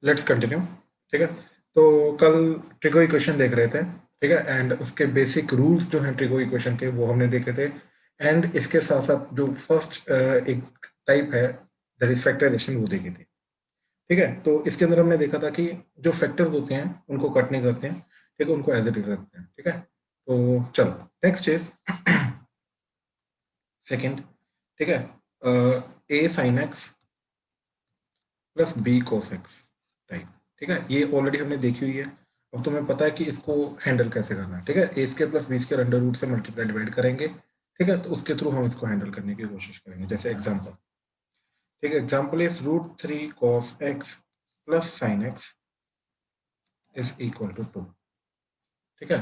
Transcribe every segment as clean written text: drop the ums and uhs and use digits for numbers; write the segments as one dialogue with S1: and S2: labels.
S1: Let's continue. ठीक है, तो कल ट्रिगो इक्वेशन देख रहे थे, ठीक है, एंड उसके बेसिक रूल्स जो हैं ट्रिगो इक्वेशन के वो हमने देखे थे। एंड इसके साथ साथ जो फर्स्ट एक टाइप है दैट इज फैक्टराइजेशन वो देखी थी। ठीक है, तो इसके अंदर हमने देखा था कि जो फैक्टर्स होते हैं उनको कट नहीं करते हैं, ठीक है, उनको एज इट इज रखते हैं। ठीक है, तो चलो नेक्स्ट इज सेकेंड। ठीक है, a sine x plus b cos x type. ठीक है, ये ऑलरेडी हमने देखी हुई है। अब तुम्हें पता है कि इसको हैंडल कैसे करना है। ठीक है, a square plus B square under root से मल्टीप्लाई डिवाइड करेंगे। ठीक है, तो उसके थ्रू हम इसको हैंडल करने की कोशिश करेंगे। जैसे एग्जांपल, ठीक है, example is root three cos x plus sine x is equal to two. ठीक है,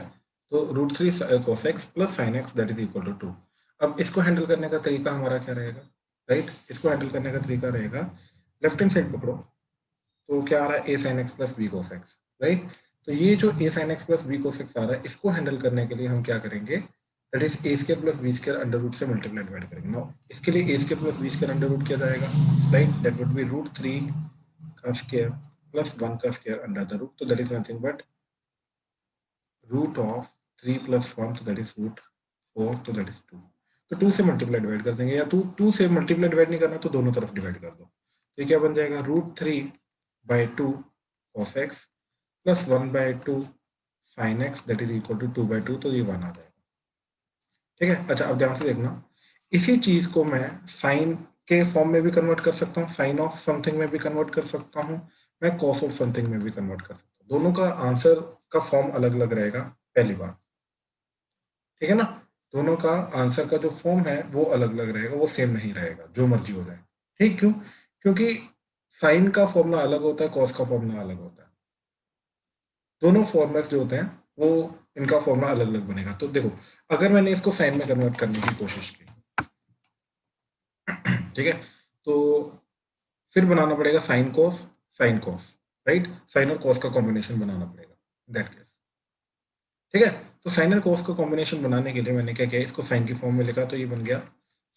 S1: तो root three cos x plus sine x that is equal to two. अब इसको हैंडल करने का तरीका हमारा क्या रहेगा? राइट, इसको हैंडल करने का तरीका रहेगा, लेफ्ट हैंड साइड पकड़ो, तो क्या आ रहा है a sine x plus b cos x. Right, तो ये जो a sine x plus b cos x आ रहा है इसको हैंडल करने के लिए हम क्या करेंगे? That is a square plus B square under root से मल्टीप्लाई डिवाइड करेंगे। नाउ इसके लिए a square plus B square under root किया जाएगा। Right, that would be root three का स्क्वायर प्लस वन का स्क्वायर अंडर द रूट, तो that is nothing but root of three plus one, तो that is root four, तो that is two. तो two से multiply divide कर देंगे, या टू से मल्टीप्लाई डिवाइड नहीं करना तो दोनों तरफ डिवाइड कर दो। तो ये क्या बन जाएगा? Root three by two cos x plus one by two sine x that is equal to two by two, तो ये वन आ जाएगा। ठीक है, अच्छा अब ध्यान से देखना, इसी चीज को मैं साइन के फॉर्म में भी कन्वर्ट कर सकता हूँ, साइन ऑफ समथिंग में भी कन्वर्ट कर सकता हूँ, मैं कॉस ऑफ समथिंग में भी कन्वर्ट कर सकता हूँ। दोनों का आंसर का फॉर्म अलग अलग रहेगा पहली बार। ठीक है ना, दोनों का आंसर का जो फॉर्म है वो अलग अलग रहेगा, वो सेम नहीं रहेगा, जो मर्जी हो जाए। ठीक, क्यों? क्योंकि साइन का फॉर्मूला अलग होता है, कॉस का फॉर्मूला अलग होता है। दोनों फॉर्मेट्स जो होते हैं वो इनका फॉर्मूला अलग अलग बनेगा। तो देखो, अगर मैंने इसको साइन में कन्वर्ट करने की कोशिश की, ठीक है, तो फिर बनाना पड़ेगा साइन कॉस। राइट, साइन और कॉस का कॉम्बिनेशन बनाना पड़ेगा दैट केस। ठीक है, तो साइन और कॉस का कॉम्बिनेशन बनाने के लिए मैंने क्या किया, इसको साइन की फॉर्म में लिखा, तो ये बन गया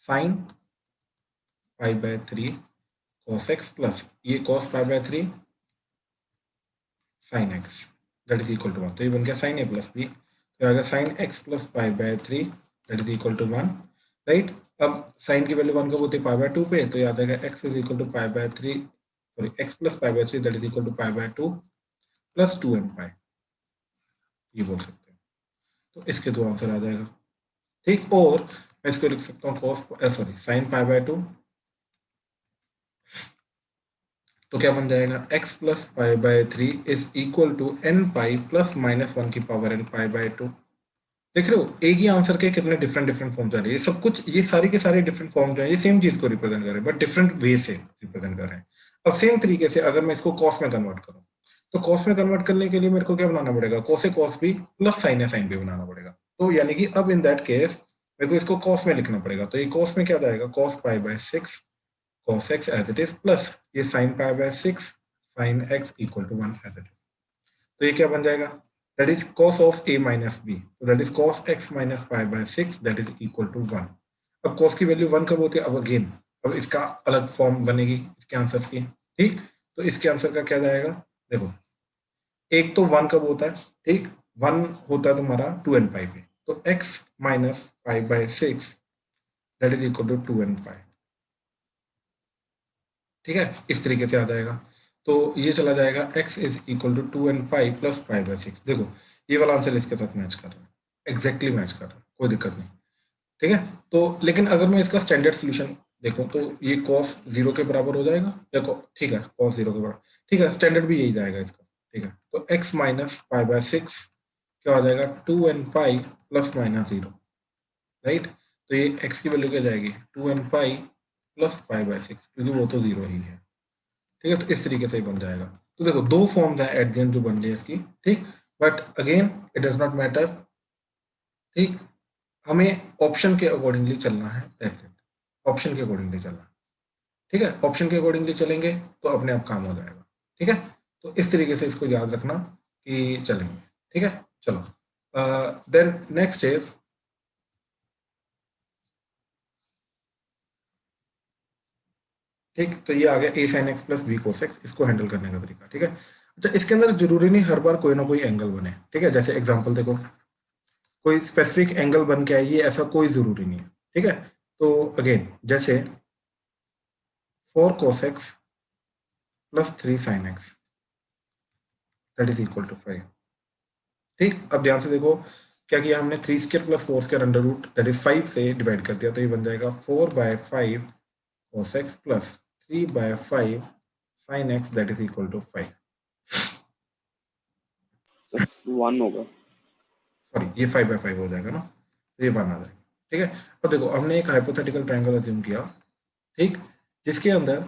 S1: sine pi by three cos x plus ये cos pi by three sine x that is equal to one, तो ये बन गया साइन ए प्लस बी, तो आएगा sine x plus pi by three that is equal to one. Right, अब sine की value one कब होती है? पाई बाय टू पे, तो याद आएगा x is equal to pi by three, sorry x plus pi by three that is equal to pi by two plus two m pi, ये बोल सकते हैं। तो इसके दो आंसर आ जाएगा। ठीक, और मैं इसको लिख सकता हूँ cos sorry sine pi by two, तो क्या बन जाएगा? x plus pi by three is equal to n pi plus minus one की power n pi by two. देख रहे हो एक ही आंसर के कितने डिफरेंट डिफरेंट फॉर्म जा रहे हैं, ये सब कुछ, ये सारे के सारे डिफरेंट फॉर्म जो है ये सेम चीज को रिप्रेजेंट कर रहे हैं बट डिफरेंट वे से रिप्रेजेंट कर रहे हैं। अब सेम तरीके से अगर मैं इसको कॉस में कन्वर्ट करूं, तो कॉस में कन्वर्ट करने के लिए मेरे को क्या बनाना पड़ेगा? Cos A cos B plus sign A sine B बनाना पड़ेगा। तो यानी कि अब इन दैट केस मेरे को इसको कॉस में लिखना पड़ेगा, तो ये कॉस में क्या जाएगा? Cos pi by six cos x as it is plus ये sin pi by six sin x equal to one as it is. तो ये क्या बन जाएगा? That is cos of a minus b, तो that is cos x minus pi by six that is equal to one. अब cos की value one कब होती है? अब अगेन अब इसका अलग फॉर्म बनेगी इसके आंसर की। ठीक, तो इसके आंसर का क्या जाएगा? देखो, एक तो वन कब होता है? ठीक, वन होता है तुम्हारा टू एन पाई पे, तो x minus pi by six that is equal to two n pi. ठीक है, इस तरीके से आ जाएगा। तो ये चला जाएगा x is equal to two n pi plus pi by six. देखो, ये वाला आंसर इसके साथ मैच कर रहा है, एग्जैक्टली मैच कर रहा है, कोई दिक्कत नहीं। ठीक है, तो लेकिन अगर मैं इसका स्टैंडर्ड सोल्यूशन देखूं तो ये cos जीरो के बराबर हो जाएगा, या ठीक है cos जीरो के बराबर, ठीक है, स्टैंडर्ड भी यही जाएगा इसका। ठीक है, तो x minus pi by six क्या हो जाएगा? Two n pi plus minus zero. Right, तो ये x की वैल्यू क्या जाएगी? Two n pi plus pi by six, क्योंकि वो तो जीरो ही है। ठीक है, तो इस तरीके से ही बन जाएगा। तो देखो दो फॉर्म्स है एट द एंड जो बन रही है इसकी। ठीक, but again it does not matter. ठीक, हमें ऑप्शन के अकॉर्डिंगली चलना है, दैट्स इट, ऑप्शन के अकॉर्डिंगली चलना है। ठीक है, ऑप्शन के अकॉर्डिंगली चलेंगे तो अपने आप काम हो जाएगा। ठीक है, तो इस तरीके से इसको याद रखना कि चलेंगे। ठीक है, चलो देन नेक्स्ट इज, ठीक, तो ये आ गया a sin x plus b cos x, इसको हैंडल करने का तरीका। ठीक है, अच्छा इसके अंदर जरूरी नहीं हर बार कोई ना कोई एंगल बने। ठीक है, जैसे एग्जांपल देखो, कोई स्पेसिफिक एंगल बन के आइए ऐसा कोई जरूरी नहीं है। ठीक है, तो अगेन जैसे 4 cos x plus 3 sin x that is equal to 5। ठीक, अब ध्यान से देखो, क्या किया हमने, 3 square plus 4 square under root that is 5 से डिवाइड कर दिया, तो ये बन जाएगा 4/5 cos x plus 3/5 sin x that is equal to 5।
S2: Sir 1 होगा,
S1: सॉरी, ये 5/5 हो जाएगा ना, तो ये 1 आ जाएगा। ठीक है, अब देखो हमने एक हाइपोथेटिकल ट्रायंगल अज्यूम किया, ठीक, जिसके अंदर,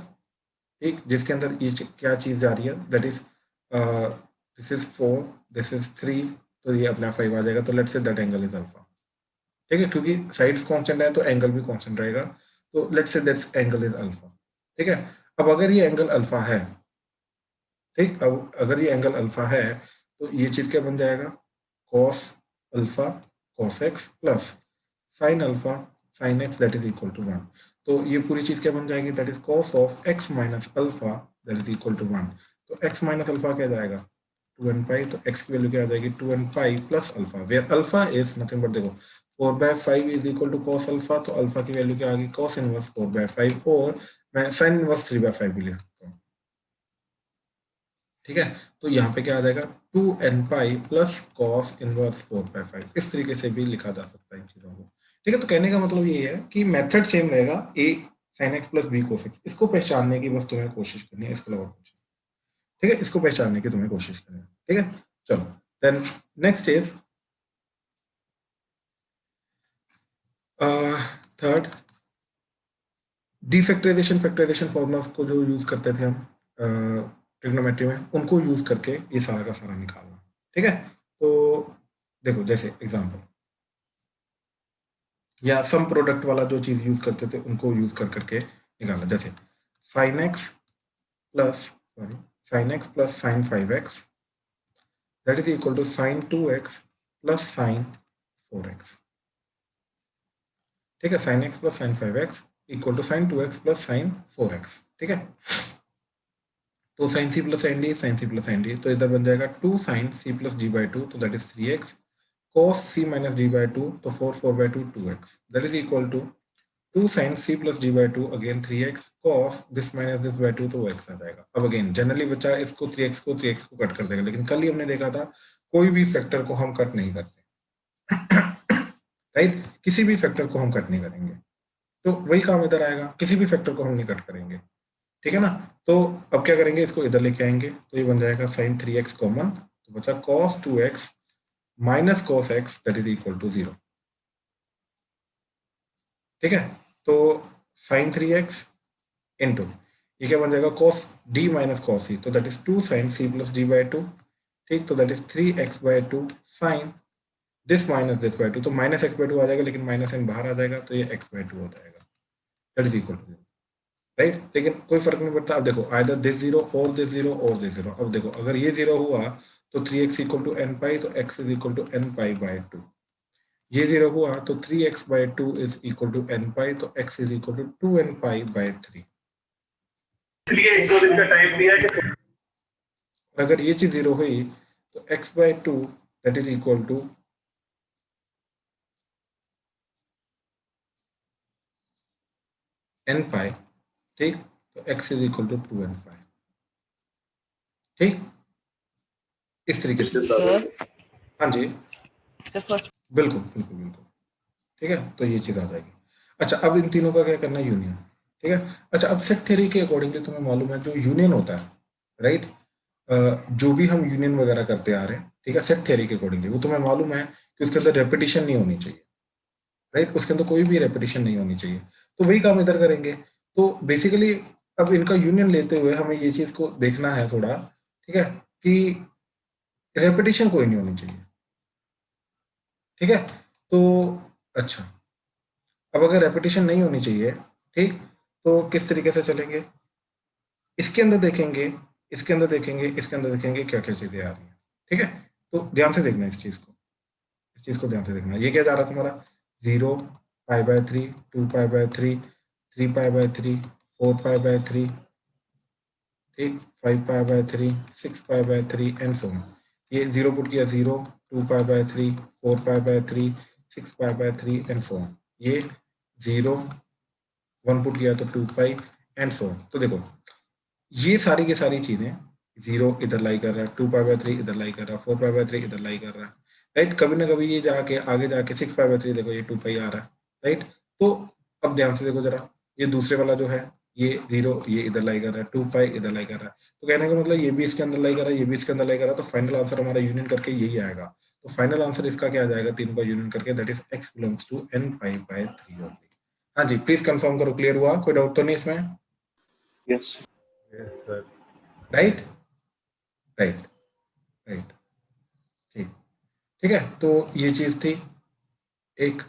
S1: ठीक, जिसके अंदर ये क्या चीज जा रही है, that is this is 4, this is 3, तो ये अपना 5 आ जाएगा, तो let's say that angle is alpha. ठीक है, क्योंकि साइड्स कांस्टेंट है तो एंगल भी कांस्टेंट रहेगा, तो let's say that angle is alpha. ठीक है, अब अगर ये एंगल अल्फा है, ठीक, अब अगर ये एंगल अल्फा है तो ये चीज क्या बन जाएगा, cos alpha cos x plus sin alpha sin x that is equal to 1। तो ये पूरी चीज क्या बन जाएगी, that is cos of x minus alpha that is equal to 1। तो x माइनस अल्फा क्या जाएगा, 2n पाई, तो x की वैल्यू क्या आ जाएगी, 2n pi plus alpha, where alpha is nothing but, देखो 4/5 is equal to cos alpha, तो अल्फा की वैल्यू क्या आ गई, cos इनवर्स 4/5, और मैं sin इनवर्स 3/5 भी लिख सकता हूँ। ठीक है, तो यहाँ पे क्या आ जाएगा, 2n pi plus cos inverse 4/5, इस तरीके से भी लिखा जा सकता है इन चीजों को। ठीक है, तो कहने का मतलब ये है कि मेथड सेम रहेगा, a sin x plus b cos x, इसको पहचानने की बस तुम्हें कोशिश करनी है, इसके अलावा कुछ नहीं। ठीक है, इसको पहचानने की तुम्हें कोशिश करनी है। ठीक है, चलो then next is third, defactorization factorization formulas को जो यूज करते थे हम ट्रिग्नोमेट्री में, उनको यूज करके ये सारा का सारा निकालना। ठीक है, तो देखो जैसे एग्जांपल, या सम प्रोडक्ट वाला जो चीज यूज करते थे उनको यूज कर करके निकालना, जैसे sin x plus, sorry, sin x plus sin 5x that is equal to sin 2x plus sin 4x। ठीक है, sin x plus sin 5x equal to sin 2x plus sin 4x। ठीक है, तो sin c plus sin d, sin c plus sin d, तो इधर बन जाएगा 2 sin c plus d by 2, तो that is 3x, cos c minus d by 2, तो 4/2 2x that is equal to 2 sin c plus d by 2, again 3x, cos this minus this by 2, तो x आ जाएगा। अब again generally बच्चा इसको 3x को 3x को cut कर देगा, लेकिन कल ही हमने देखा था कोई भी फैक्टर को हम कट नहीं करते, राइट, किसी भी फैक्टर को हम कट नहीं करेंगे, तो वही काम इधर आएगा, किसी भी फैक्टर को हम नहीं कट करेंगे। ठीक है ना, तो अब क्या करेंगे, इसको इधर लेके आएंगे, तो ये बन जाएगा sin 3x कॉमन, तो बचा cos 2x minus cos x that is equal to 0। ठीक है, तो sin 3x इंटू, ये क्या बन जाएगा, cos d minus cos c, तो that is 2 sin c plus d by 2। ठीक, तो that is 3x by 2 sin this minus this by 2, तो माइनस x बाई 2 आ जाएगा, लेकिन माइनस n बाहर आ जाएगा, तो ये x बाई 2 हो जाएगा that is equal to 0। Right, लेकिन कोई फर्क नहीं पड़ता। अब देखो आइदर दिस 0 और दिस 0 और दिस 0, अब देखो अगर ये 0 हुआ तो 3x equal to n pi, तो x is equal to n pi by 2। ये 0 हुआ तो 3x by 2 is equal to n pi, तो x is equal to 2n pi by 3।
S3: एक दो दिन का टाइम दिया कि
S1: अगर ये चीज 0 हुई तो x by 2 that is equal to n pi. ठीक, तो x is equal to 2n pi. ठीक, इस तरीके से।
S2: सर
S1: हाँ जी,
S2: फर्स्ट
S1: बिल्कुल बिल्कुल बिल्कुल। ठीक है, तो ये चीज आ जाएगी। अच्छा, अब इन तीनों का क्या करना है, यूनियन। ठीक है, अच्छा अब सेट थ्योरी के अकॉर्डिंगली तुम्हें मालूम है जो यूनियन होता है, राइट, जो भी हम यूनियन वगैरह करते आ रहे हैं, ठीक है, सेट थ्योरी के अकॉर्डिंगली वो तुम्हें मालूम है कि उसके अंदर रेपिटेशन नहीं होनी चाहिए, राइट, उसके अंदर कोई भी रेपिटेशन नहीं होनी चाहिए, तो वही काम इधर करेंगे। तो बेसिकली अब इनका यूनियन लेते हुए हमें ये चीज को देखना है थोड़ा, ठीक है, कि रेपिटेशन कोई नहीं होनी चाहिए। ठीक है, तो अच्छा, अब अगर रेपिटेशन नहीं होनी चाहिए, ठीक, तो किस तरीके से चलेंगे, इसके अंदर देखेंगे, इसके अंदर देखेंगे, इसके अंदर देखेंगे क्या क्या चीजें आ रही हैं। ठीक है, तो ध्यान से देखना इस चीज को, इस चीज को ध्यान से देखना। ये क्या जा रहा है तुम्हारा, 0 पाई by 3, 2 pi by 3, 3 pi by 3, 4 pi by 3, ठीक, 5 पाई by 3, 6 pi by 3 and so on. ये 0 पुट किया 0, 2 पाई by 3, 4 pi by 3, 6 pi by 3 and so on. ये 0, 1 पुट किया तो 2 पाई एंड सो ऑन। तो देखो ये सारी की सारी चीजें, 0 इधर लाई कर रहा है, 2 पाई बाय 3 इधर लाई कर रहा है, 4 पाई बाय 3 इधर लाई कर रहा है, राइट। कभी ना कभी ये जाके आगे जाके 6 पाई बाय 3, देखो ये 2 पाई आ रहा है, राइट। तो अब ध्यान से देखो जरा, ये दूसरे वाला जो है ये 0 ये इधर लाई कर रहा है, 2 पाई इधर लाई कर रहा है, तो कहने का मतलब ये भी इसके अंदर लाई कर रहा है, ये भी इसके अंदर लाई कर रहा है, तो फाइनल आंसर हमारा यूनियन करके यही आएगा। तो फाइनल आंसर इसका क्या आ जाएगा, तीनों का यूनियन करके, that is x belongs to n pi by 3 only. हाँ जी, प्लीज कंफर्म करो, क्लियर हुआ, कोई डाउट तो नहीं इसमें?
S2: Yes
S4: yes sir.
S1: Right right right, ठीक, ठीक है। तो ये चीज थी एक।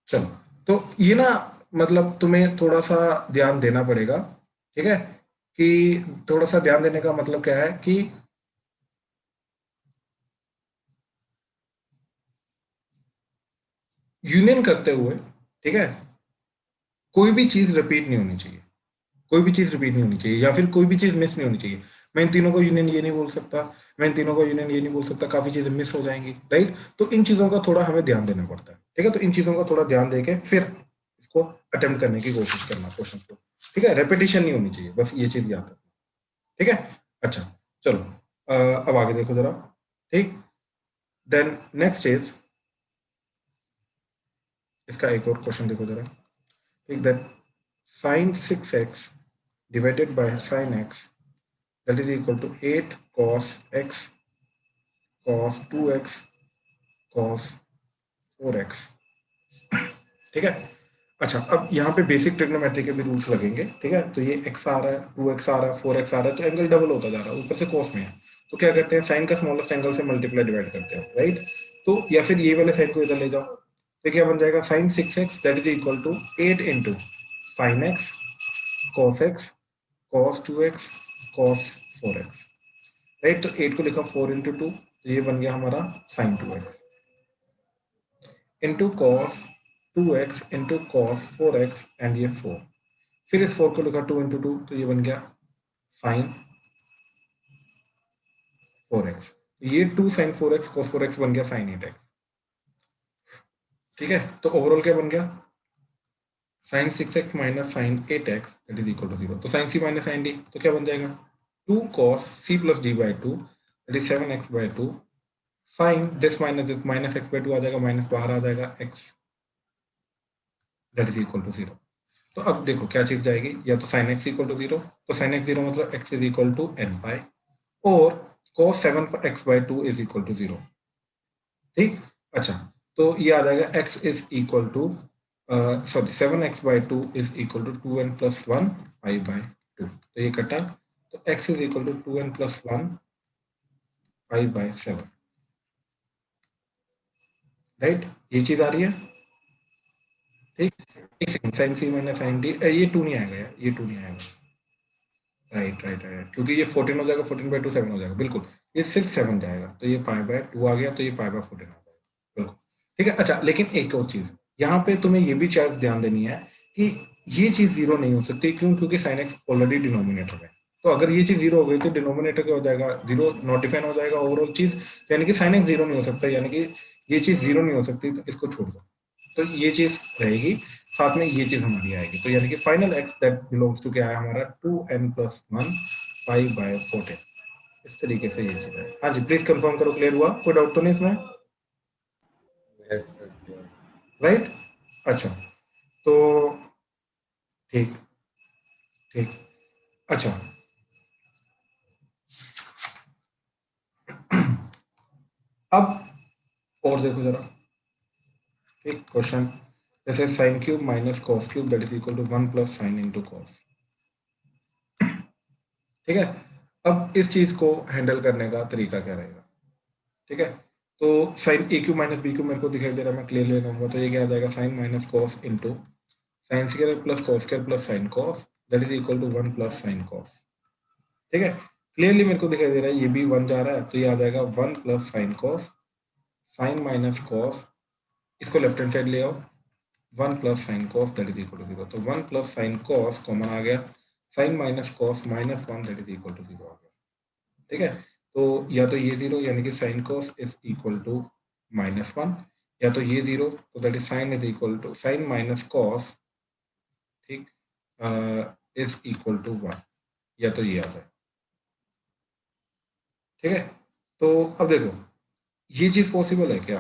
S1: चलो, तो ये ना मतलब तुम्हें थोड़ा सा ध्यान देना पड़ेगा, ठीक है, कि थोड़ा सा ध्यान देने का मतलब क्या है कि यूनियन करते हुए, ठीक है, कोई भी चीज रिपीट नहीं होनी चाहिए, कोई भी चीज रिपीट नहीं होनी चाहिए, या फिर कोई भी चीज मिस नहीं होनी चाहिए। मैं इन तीनों को यूनियन ये नहीं बोल सकता, मैं इन तीनों को यूनियन ये नहीं बोल सकता, काफी चीजें मिस हो जाएंगी, राइट। तो इन चीजों का थोड़ा हमें ध्यान देना पड़ता है, ठीक है। तो इन चीजों का थोड़ा ध्यान देके फिर इसको अटेम्प्ट करने की कोशिश करना क्वेश्चन को, ठीक है। रेपिटेशन नहीं होनी चाहिए, बस ये चीज याद रखना, ठीक है। अच्छा, चलो अब आगे देखो जरा, ठीक। देन नेक्स्ट इज, इसका एक और क्वेश्चन देखो जरा, ठीक। That sin 6x divided by sin x, that is equal to 8 cos x cos 2x cos 4x, ठीक है। अच्छा, अब यहाँ पे बेसिक ट्रिग्नोमेट्री के भी रूल्स लगेंगे, ठीक है। तो ये x आ रहा है, 2x आ रहा है, 4x आ रहा है, तो एंगल डबल होता जा रहा है, ऊपर से cos में है, तो क्या करते हैं, साइन का स्मॉलेस्ट एंगल से मल्टीप्लाई डिवाइड करते हैं, राइट। तो या फिर ये वाले साइन को इधर ले जाओ, तो क्या बन जाएगा, sin 6x that is equal to 8 into sin x cos x cos 2x cos 4x, right. तो 8 को लिखा 4 इंटू 2, तो ये बन गया हमारा sin 2x into cos 2x into cos 4x and ये 4, फिर इस 4 को लिखा 2 इंटू 2, तो ये बन गया sin 4x, ये 2 sin 4x cos 4x बन गया sin 8x, ठीक है। तो ओवरऑल क्या बन गया, sin 6x minus sin 8x that is equal to 0। तो sin c minus sin d, तो क्या बन जाएगा, 2 cos c plus d by 2 that is 7x by 2 sin this minus x by 2 आ जाएगा, माइनस बाहर आ जाएगा x that is equal to 0। तो अब देखो क्या चीज जाएगी, या तो sin x इक्वल टू 0, तो sin x 0 मतलब x is equal to n pi, और cos 7x by 2 is equal to 0, ठीक। अच्छा, तो ये आ जाएगा x is equal to sorry 7x by 2 is equal to 2n plus 1 pi by 2, तो ये कटा, तो x is equal to 2n plus 1 pi by 7, right. ये चीज आ रही है, ठीक। एक second, sine C minus sine D, ये 2 नहीं आएगा यार, ये 2 नहीं आएगा, राइट राइट राइट, क्योंकि ये 14 हो जाएगा, 14 बाई 2 7 हो जाएगा, बिल्कुल। ये सिर्फ 7 जाएगा, तो ये पाई बाय 2 आ गया, तो ये पाई बाय 14 आ जाएगा, बिल्कुल, ठीक है। अच्छा, लेकिन एक और चीज यहाँ पे तुम्हें ये भी चीज ध्यान देनी है कि ये चीज 0 नहीं हो सकती, क्यों, क्योंकि साइन एक्स ऑलरेडी डिनोमिनेटर में, तो अगर ये चीज 0 हो गई तो डिनोमिनेटर क्या हो जाएगा, 0 नॉट डिफाइन हो जाएगा ओवरऑल चीज, यानी कि साइन एक्स 0 नहीं हो सकता, यानी कि ये चीज 0 नहीं हो सकती, तो इसको छोड़ दो, तो ये चीज रहेगी, साथ में ये चीज हमारी आएगी, तो यानी कि final x that belongs to क्या है हमारा 2n प्लस 1 पाई बाय 14, इस तरीके से ये चीज है। हाँ जी, प्लीज कंफर्म करो, क्लियर हुआ, कोई डाउट तो नहीं इसमें?
S4: Yes sir.
S1: राइट, अच्छा, तो ठीक, ठीक, अच्छा। अब और देखो जरा, एक क्वेश्चन, जैसे sine cube minus cos cube that is equal to 1 plus sine into cos, ठीक है। अब इस चीज को हैंडल करने का तरीका क्या रहेगा, ठीक है। तो साइन ए क्यूब माइनस बी क्यूब मेरे को दिखाई दे रहा है, मैं क्लियर ले लूंगा, तो ये क्या आ जाएगा, sine minus cos into sine square plus cos square plus sine cos that is equal to 1 plus sine cos, ठीक है। क्लियरली मेरे को दिखाई दे रहा है, ये भी 1 जा रहा है, तो ये आ जाएगा 1 plus sine cos, sine minus cos, इसको लेफ्ट हैंड साइड ले आओ, 1 plus sine cos that is equal to 0। तो 1 प्लस साइन कॉस कॉमन आ गया, sine minus cos minus 1 that is equal to 0 आ गया। ठीक है, तो या तो ये 0 यानी कि sine cos is equal to -1, या तो ये 0 तो that is sine is equal to sine minus cos, ठीक, इज इक्वल टू 1, या तो ये आ जाए। ठीक है, तो अब देखो ये चीज पॉसिबल है क्या?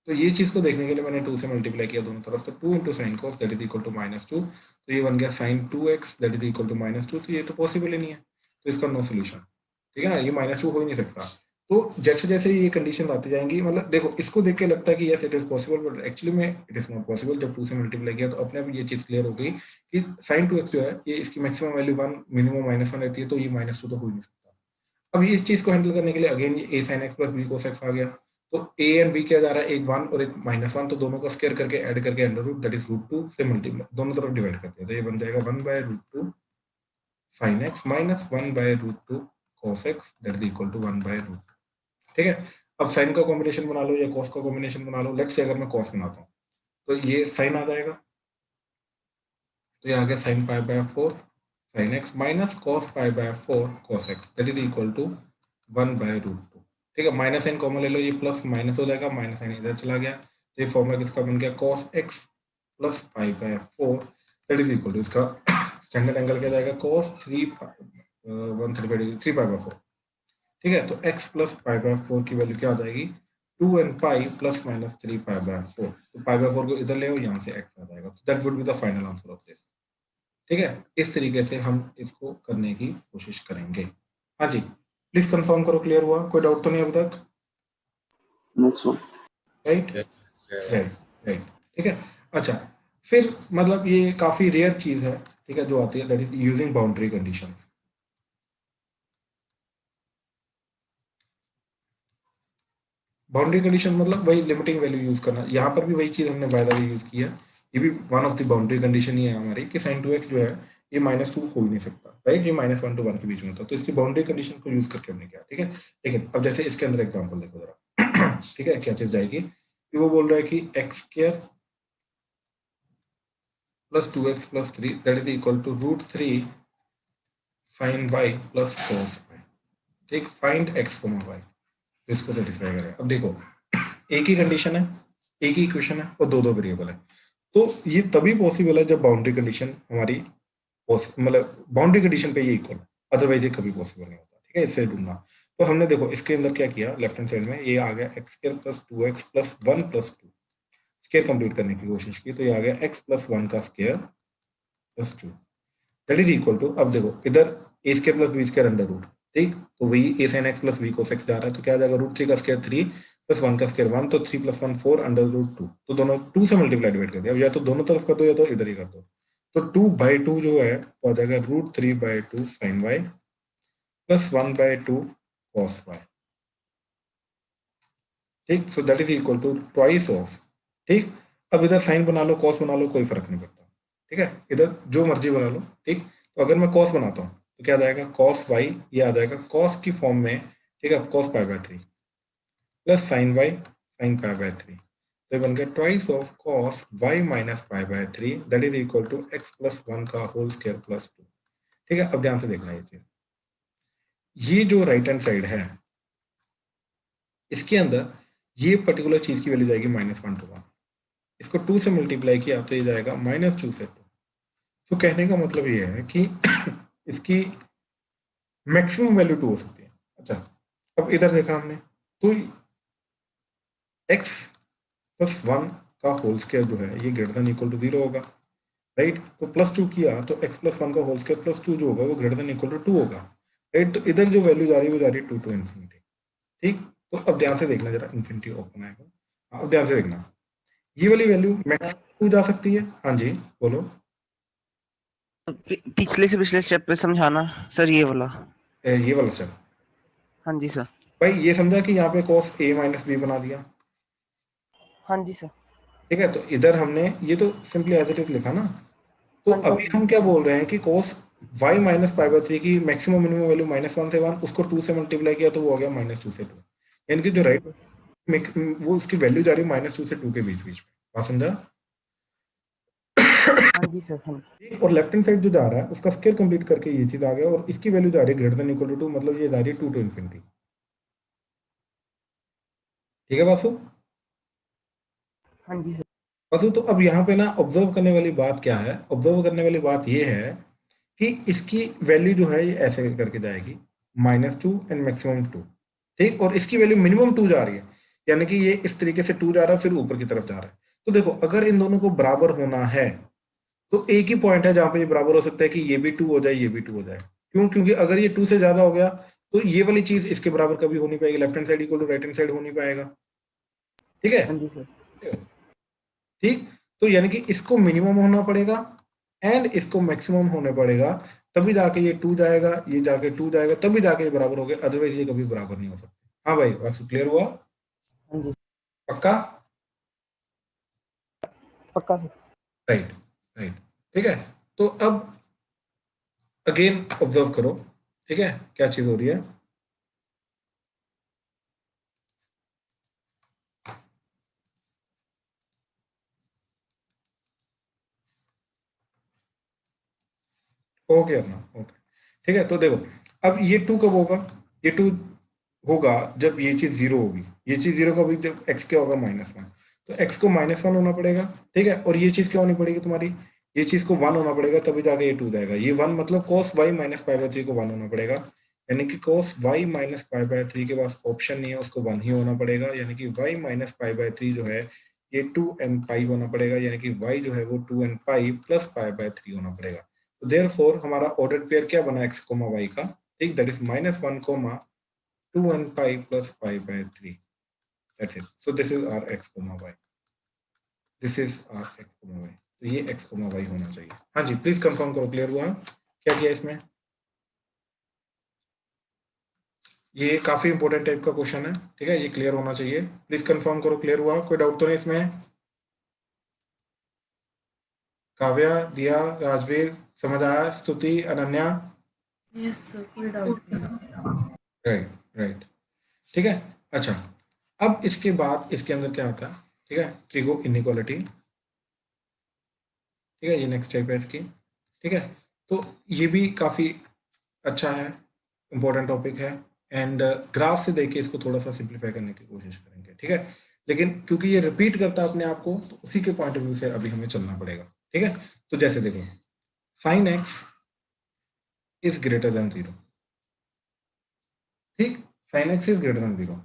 S1: तो ये चीज को देखने के लिए मैंने 2 से मल्टीप्लाई किया दोनों तरफ, तो 2 into sine cos that is equal to -2, तो ये बन गया sine 2x that is equal to -2, तो ये तो पॉसिबल ही नहीं है, तो इसका नो सोल्यूशन। ठीक है ना, ये -2 हो ही नहीं सकता। तो जैसे जैसे ये कंडीशन आती जाएंगी, मतलब देखो इसको देख के लगता है कि yes it is possible, but actually में इट इज नॉट पॉसिबल। जब 2 से मल्टीप्लाई किया तो अपने आप ये चीज क्लियर हो गई कि साइन 2x जो है ये इसकी मैक्सिमम वैल्यू 1 मिनिमम -1 रहती है, तो ये -2 तो हो ही नहीं सकता। अब इस चीज को हैंडल करने के लिए अगेन ये a sin x plus b cos x आ गया, तो a एंड b क्या जा रहा है, एक 1 और एक -1, तो दोनों का स्क्वायर करके ऐड करके अंडर रूट दैट इज √2 से मल्टीप्लाई दोनों तरफ डिवाइड करते हैं, तो ये बन जाएगा 1/√2 sin x minus 1/√2 cos x that is equal to 1/√2। ठीक है, अब साइन का कॉम्बिनेशन बना लो या कॉस का कॉम्बिनेशन बना लो। लेट्स से अगर मैं कॉस बनाता हूँ तो ये साइन आ जाएगा, तो ये आ गया sin π/4 sin x minus cos π/4 cos x that is equal to 1/√2। ठीक है, माइनस साइन कॉमन ले लो, ये प्लस माइनस हो जाएगा, माइनस साइन इधर चला गया, तो ये फॉर्मूला किसका बन गया, cos x plus π/4 that is equal to इसका स्टैंडर्ड एंगल क्या जाएगा, cos 3π/4। ठीक है, तो x प्लस π/4 की वैल्यू क्या आ जाएगी, 2 एंड पाई प्लस माइनस 3π/4, तो π/4 को इधर ले आओ, यहाँ से x आ जाएगा, तो that would be the final answer of this. ठीक है, इस तरीके से हम इसको करने की कोशिश करेंगे। हाँ जी, प्लीज कंफर्म करो क्लियर हुआ, कोई डाउट तो नहीं अभी तक?
S2: Next one.
S1: Right
S4: Yes. Yeah.
S1: Right right. ठीक है, अच्छा, फिर मतलब ये काफी रेयर चीज है, ठीक है, जो आती है, that is using boundary conditions. Boundary condition मतलब वही लिमिटिंग वैल्यू यूज करना, यहाँ पर भी वही चीज हमने बाय द वे यूज की है, ये भी one of the boundary condition ही है हमारी कि sin 2x जो है ये -2 हो ही नहीं सकता, राइट, ये -1 to 1 के बीच में होता है, तो इसकी बाउंड्री कंडीशन को यूज करके हमने किया। ठीक है, लेकिन अब जैसे इसके अंदर एग्जांपल देखो जरा ठीक है, क्या चीज जाएगी कि वो बोल रहा है कि x² plus 2x plus 3 that is equal to √3 sin y plus cos y। ठीक, फाइंड x, y, तो इसको सेटिस्फाई करें। अब देखो एक ही कंडीशन है, एक ही इक्वेशन है और दो दो वेरिएबल है, तो ये तभी पॉसिबल है जब बाउंड्री कंडीशन हमारी मतलब बाउंड्री कंडीशन पे ये इक्वल, अदरवाइज ये कभी पॉसिबल नहीं होता। ठीक है, इससे ढूंढना, तो हमने देखो इसके अंदर क्या किया, लेफ्ट हैंड साइड में ये आ गया x² plus 2x plus 1 plus 2, square complete करने की कोशिश की, तो ये आ गया x प्लस 1 का square plus 2 that is equal to, अब देखो इधर a² plus b² under root, ठीक, तो वही a sin x plus b cos x जा रहा है, तो क्या आ जाएगा, √3 का स्क्वायर 3 प्लस 1 का स्क्वायर 1, तो 3 प्लस 1 4 अंडर रूट 2, तो दोनों 2 से मल्टीप्लाई डिवाइड कर दिया, अब या तो दोनों तरफ कर दो या तो इधर ही कर दो, तो 2/2 जो है वो आ जाएगा √3/2 sin y plus 1/2 cos y। ठीक, so that is equal to twice of, ठीक, अब इधर साइन बना लो कॉस बना लो कोई फर्क नहीं पड़ता। ठीक है, इधर जो मर्जी बना लो। ठीक, तो अगर मैं कॉस बनाता हूँ तो क्या आ जाएगा, cos y, ये आ जाएगा कॉस की फॉर्म में, ठीक है, cos π/3 plus sin y sin π/3, तो ये बन गया twice of cos y minus π/3 that is equal to x plus 1 का होल स्क्वायर प्लस 2। ठीक है, अब ध्यान से देखना ये चीज, ये जो राइट हैंड साइड है इसके अंदर ये पर्टिकुलर चीज की वैल्यू जाएगी -1 to 1, इसको 2 से मल्टीप्लाई किया तो ये जाएगा -2 से 2। तो कहने का मतलब ये है कि इसकी मैक्सिमम वैल्यू 2 हो सकती है। अच्छा, अब इधर देखा हमने तो x प्लस 1 का होल स्क्वायर जो है ये ग्रेटर देन इक्वल टू 0 होगा, राइट, तो +2 किया तो x प्लस 1 का होल स्क्वायर प्लस 2 जो होगा वो ग्रेटर देन इक्वल टू 2 होगा, राइट, तो इधर जो वैल्यू जा रही है वो जा रही है 2 to इन्फिनिटी। ठीक, तो अब ध्यान से देखना जरा, इन्फिनिटी ओपन आएगा, अब ध्यान से देखना ये वाली वैल्यू मैक्सिमम जा सकती है। हाँ जी बोलो,
S5: पिछले से पिछले स्टेप पे समझाना सर, ये वाला।
S1: ये वाला सर,
S5: हाँ जी सर।
S1: भाई ये समझा कि यहाँ पे cos a माइनस b बना दिया।
S5: हाँ जी सर।
S1: ठीक है, तो इधर हमने ये तो सिंपली एज इट इज लिखा ना, तो
S5: हाँ जी।
S1: अभी हम क्या बोल रहे हैं कि cos y माइनस π/3 की मैक्सिमम मिनिमम वैल्यू -1 से 1, उसको 2 से मल्टीप्लाई किया तो वो हो गया -2 से 2, यानी कि जो राइट वो उसकी वैल्यू जा रही है -2 से 2 के बीच बीच में। बात समझा?
S5: हाँ जी सर। हाँ
S1: ठीक, और लेफ्ट हैंड साइड जो जा रहा है उसका स्क्वायर कंप्लीट करके ये चीज आ गया, और इसकी वैल्यू जा रही है ग्रेटर देन इक्वल टू 2, मतलब ये जा रही है 2 to infinity। ठीक है वासु?
S5: हाँ जी सर।
S1: वासु, तो अब यहाँ पे ना ऑब्जर्व करने वाली बात क्या है? ऑब्जर्व करने वाली बात ये है कि इसकी वैल्यू जो है ये ऐसे करके जाएगी, -2 एंड मैक्सिमम 2। ठीक, और इसकी वैल्यू मिनिमम 2 जा रही है, यानी कि ये इस तरीके से 2 जा रहा है फिर ऊपर की तरफ जा रहा है। तो देखो, अगर इन दोनों को बराबर होना है तो एक ही पॉइंट है जहां पे ये बराबर हो सकता है कि ये भी 2 हो जाए, ये भी 2 हो जाए। क्यों? क्योंकि अगर ये 2 से ज्यादा हो गया तो ये वाली चीज इसके बराबर कभी हो नहीं पाएगी, left hand side equal to right hand side हो नहीं पाएगा। ठीक है?
S5: हाँ जी सर।
S1: ठीक, तो यानी कि इसको मिनिमम होना पड़ेगा एंड इसको मैक्सिमम होने पड़ेगा, तभी जाके ये 2 जाएगा, ये जाके 2 जाएगा, तभी जाके ये बराबर हो गया, अदरवाइज ये कभी बराबर नहीं हो सकते। हाँ भाई, बस क्लियर हुआ?
S5: हाँ जी
S1: पक्का?
S5: पक्का सर।
S1: Right, right. ठीक है, तो अब अगेन ऑब्जर्व करो। ठीक है, क्या चीज हो रही है? हो गया ना? ओके, ठीक है, तो देखो, अब ये 2 कब होगा? ये 2 होगा जब ये चीज 0 होगी। ये चीज 0 कब होगी? जब x क्या होगा? -1। तो x को -1 होना पड़ेगा। ठीक है, और ये चीज क्या होनी पड़ेगी तुम्हारी? ये चीज को 1 होना पड़ेगा, तभी जाके ये 2 जाएगा। ये 1 मतलब cos y - π/3 को 1 होना पड़ेगा, यानी कि cos y - π/3 के पास ऑप्शन नहीं है, उसको 1 ही होना पड़ेगा, यानी कि y - π/3 जो है ये 2n π होना पड़ेगा, यानी कि y जो है वो 2n π + π/3 होना पड़ेगा। तो देयरफॉर हमारा ऑर्डर्ड पेयर क्या बना x, y का? ठीक, that is -1, 2n π + π/3। That's it. So this is our x, y. This is our x, y. तो ये x, y होना चाहिए। हाँ जी, प्लीज कंफर्म करो, क्लियर हुआ? क्या किया इसमें? ये काफी इंपॉर्टेंट टाइप का क्वेश्चन है। ठीक है, ये क्लियर होना चाहिए। प्लीज कंफर्म करो, क्लियर हुआ? कोई डाउट तो नहीं इसमें? काव्या, दिया, राजवीर, समझ आया? स्तुति, अनन्या?
S6: यस सर, कोई डाउट नहीं।
S1: Right, right. ठीक है, अच्छा, अब इसके बाद इसके अंदर क्या आता है? ठीक है, ट्रिगो इनइक्वालिटी। ठीक है, ये नेक्स्ट टाइप है इसकी। ठीक है, तो ये भी काफी अच्छा है, इंपॉर्टेंट टॉपिक है, एंड ग्राफ से देख के इसको थोड़ा सा सिंप्लीफाई करने की कोशिश करेंगे। ठीक है, लेकिन क्योंकि ये रिपीट करता है अपने आप को, तो उसी के पॉइंट ऑफ व्यू से अभी हमें चलना पड़ेगा। ठीक है, तो जैसे देखो, sin x is greater than 0। ठीक, sin x is greater than 0।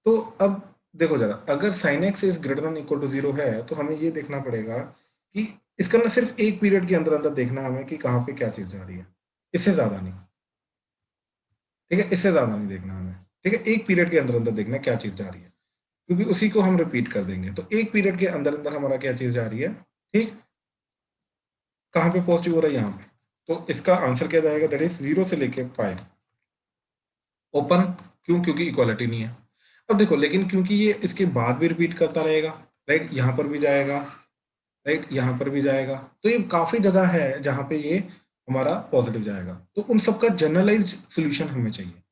S1: तो अब देखो जरा, अगर sin x is greater than equal to 0 है, तो हमें ये देखना पड़ेगा कि इसका ना सिर्फ एक पीरियड के अंदर अंदर देखना है हमें कि कहाँ पे क्या चीज जा रही है, इससे ज्यादा नहीं। ठीक है, इससे ज्यादा नहीं देखना हमें। ठीक है, एक पीरियड के अंदर अंदर देखना क्या चीज जा रही है, क्योंकि उसी को हम रिपीट कर देंगे। तो एक पीरियड के अंदर अंदर हमारा क्या चीज जा रही है? ठीक, कहाँ पे पॉजिटिव हो रहा है? यहाँ पे। तो इसका आंसर क्या जाएगा? दैट इज 0 से लेके 5 ओपन। क्यों? क्योंकि इक्वालिटी नहीं है। अब देखो, लेकिन क्योंकि ये इसके बाद भी रिपीट करता रहेगा, राइट, यहाँ पर भी जाएगा, राइट, यहाँ पर भी जाएगा, तो ये काफी जगह है जहाँ पे ये हमारा पॉजिटिव जाएगा। तो उन सबका जनरलाइज्ड सोल्यूशन हमें चाहिए।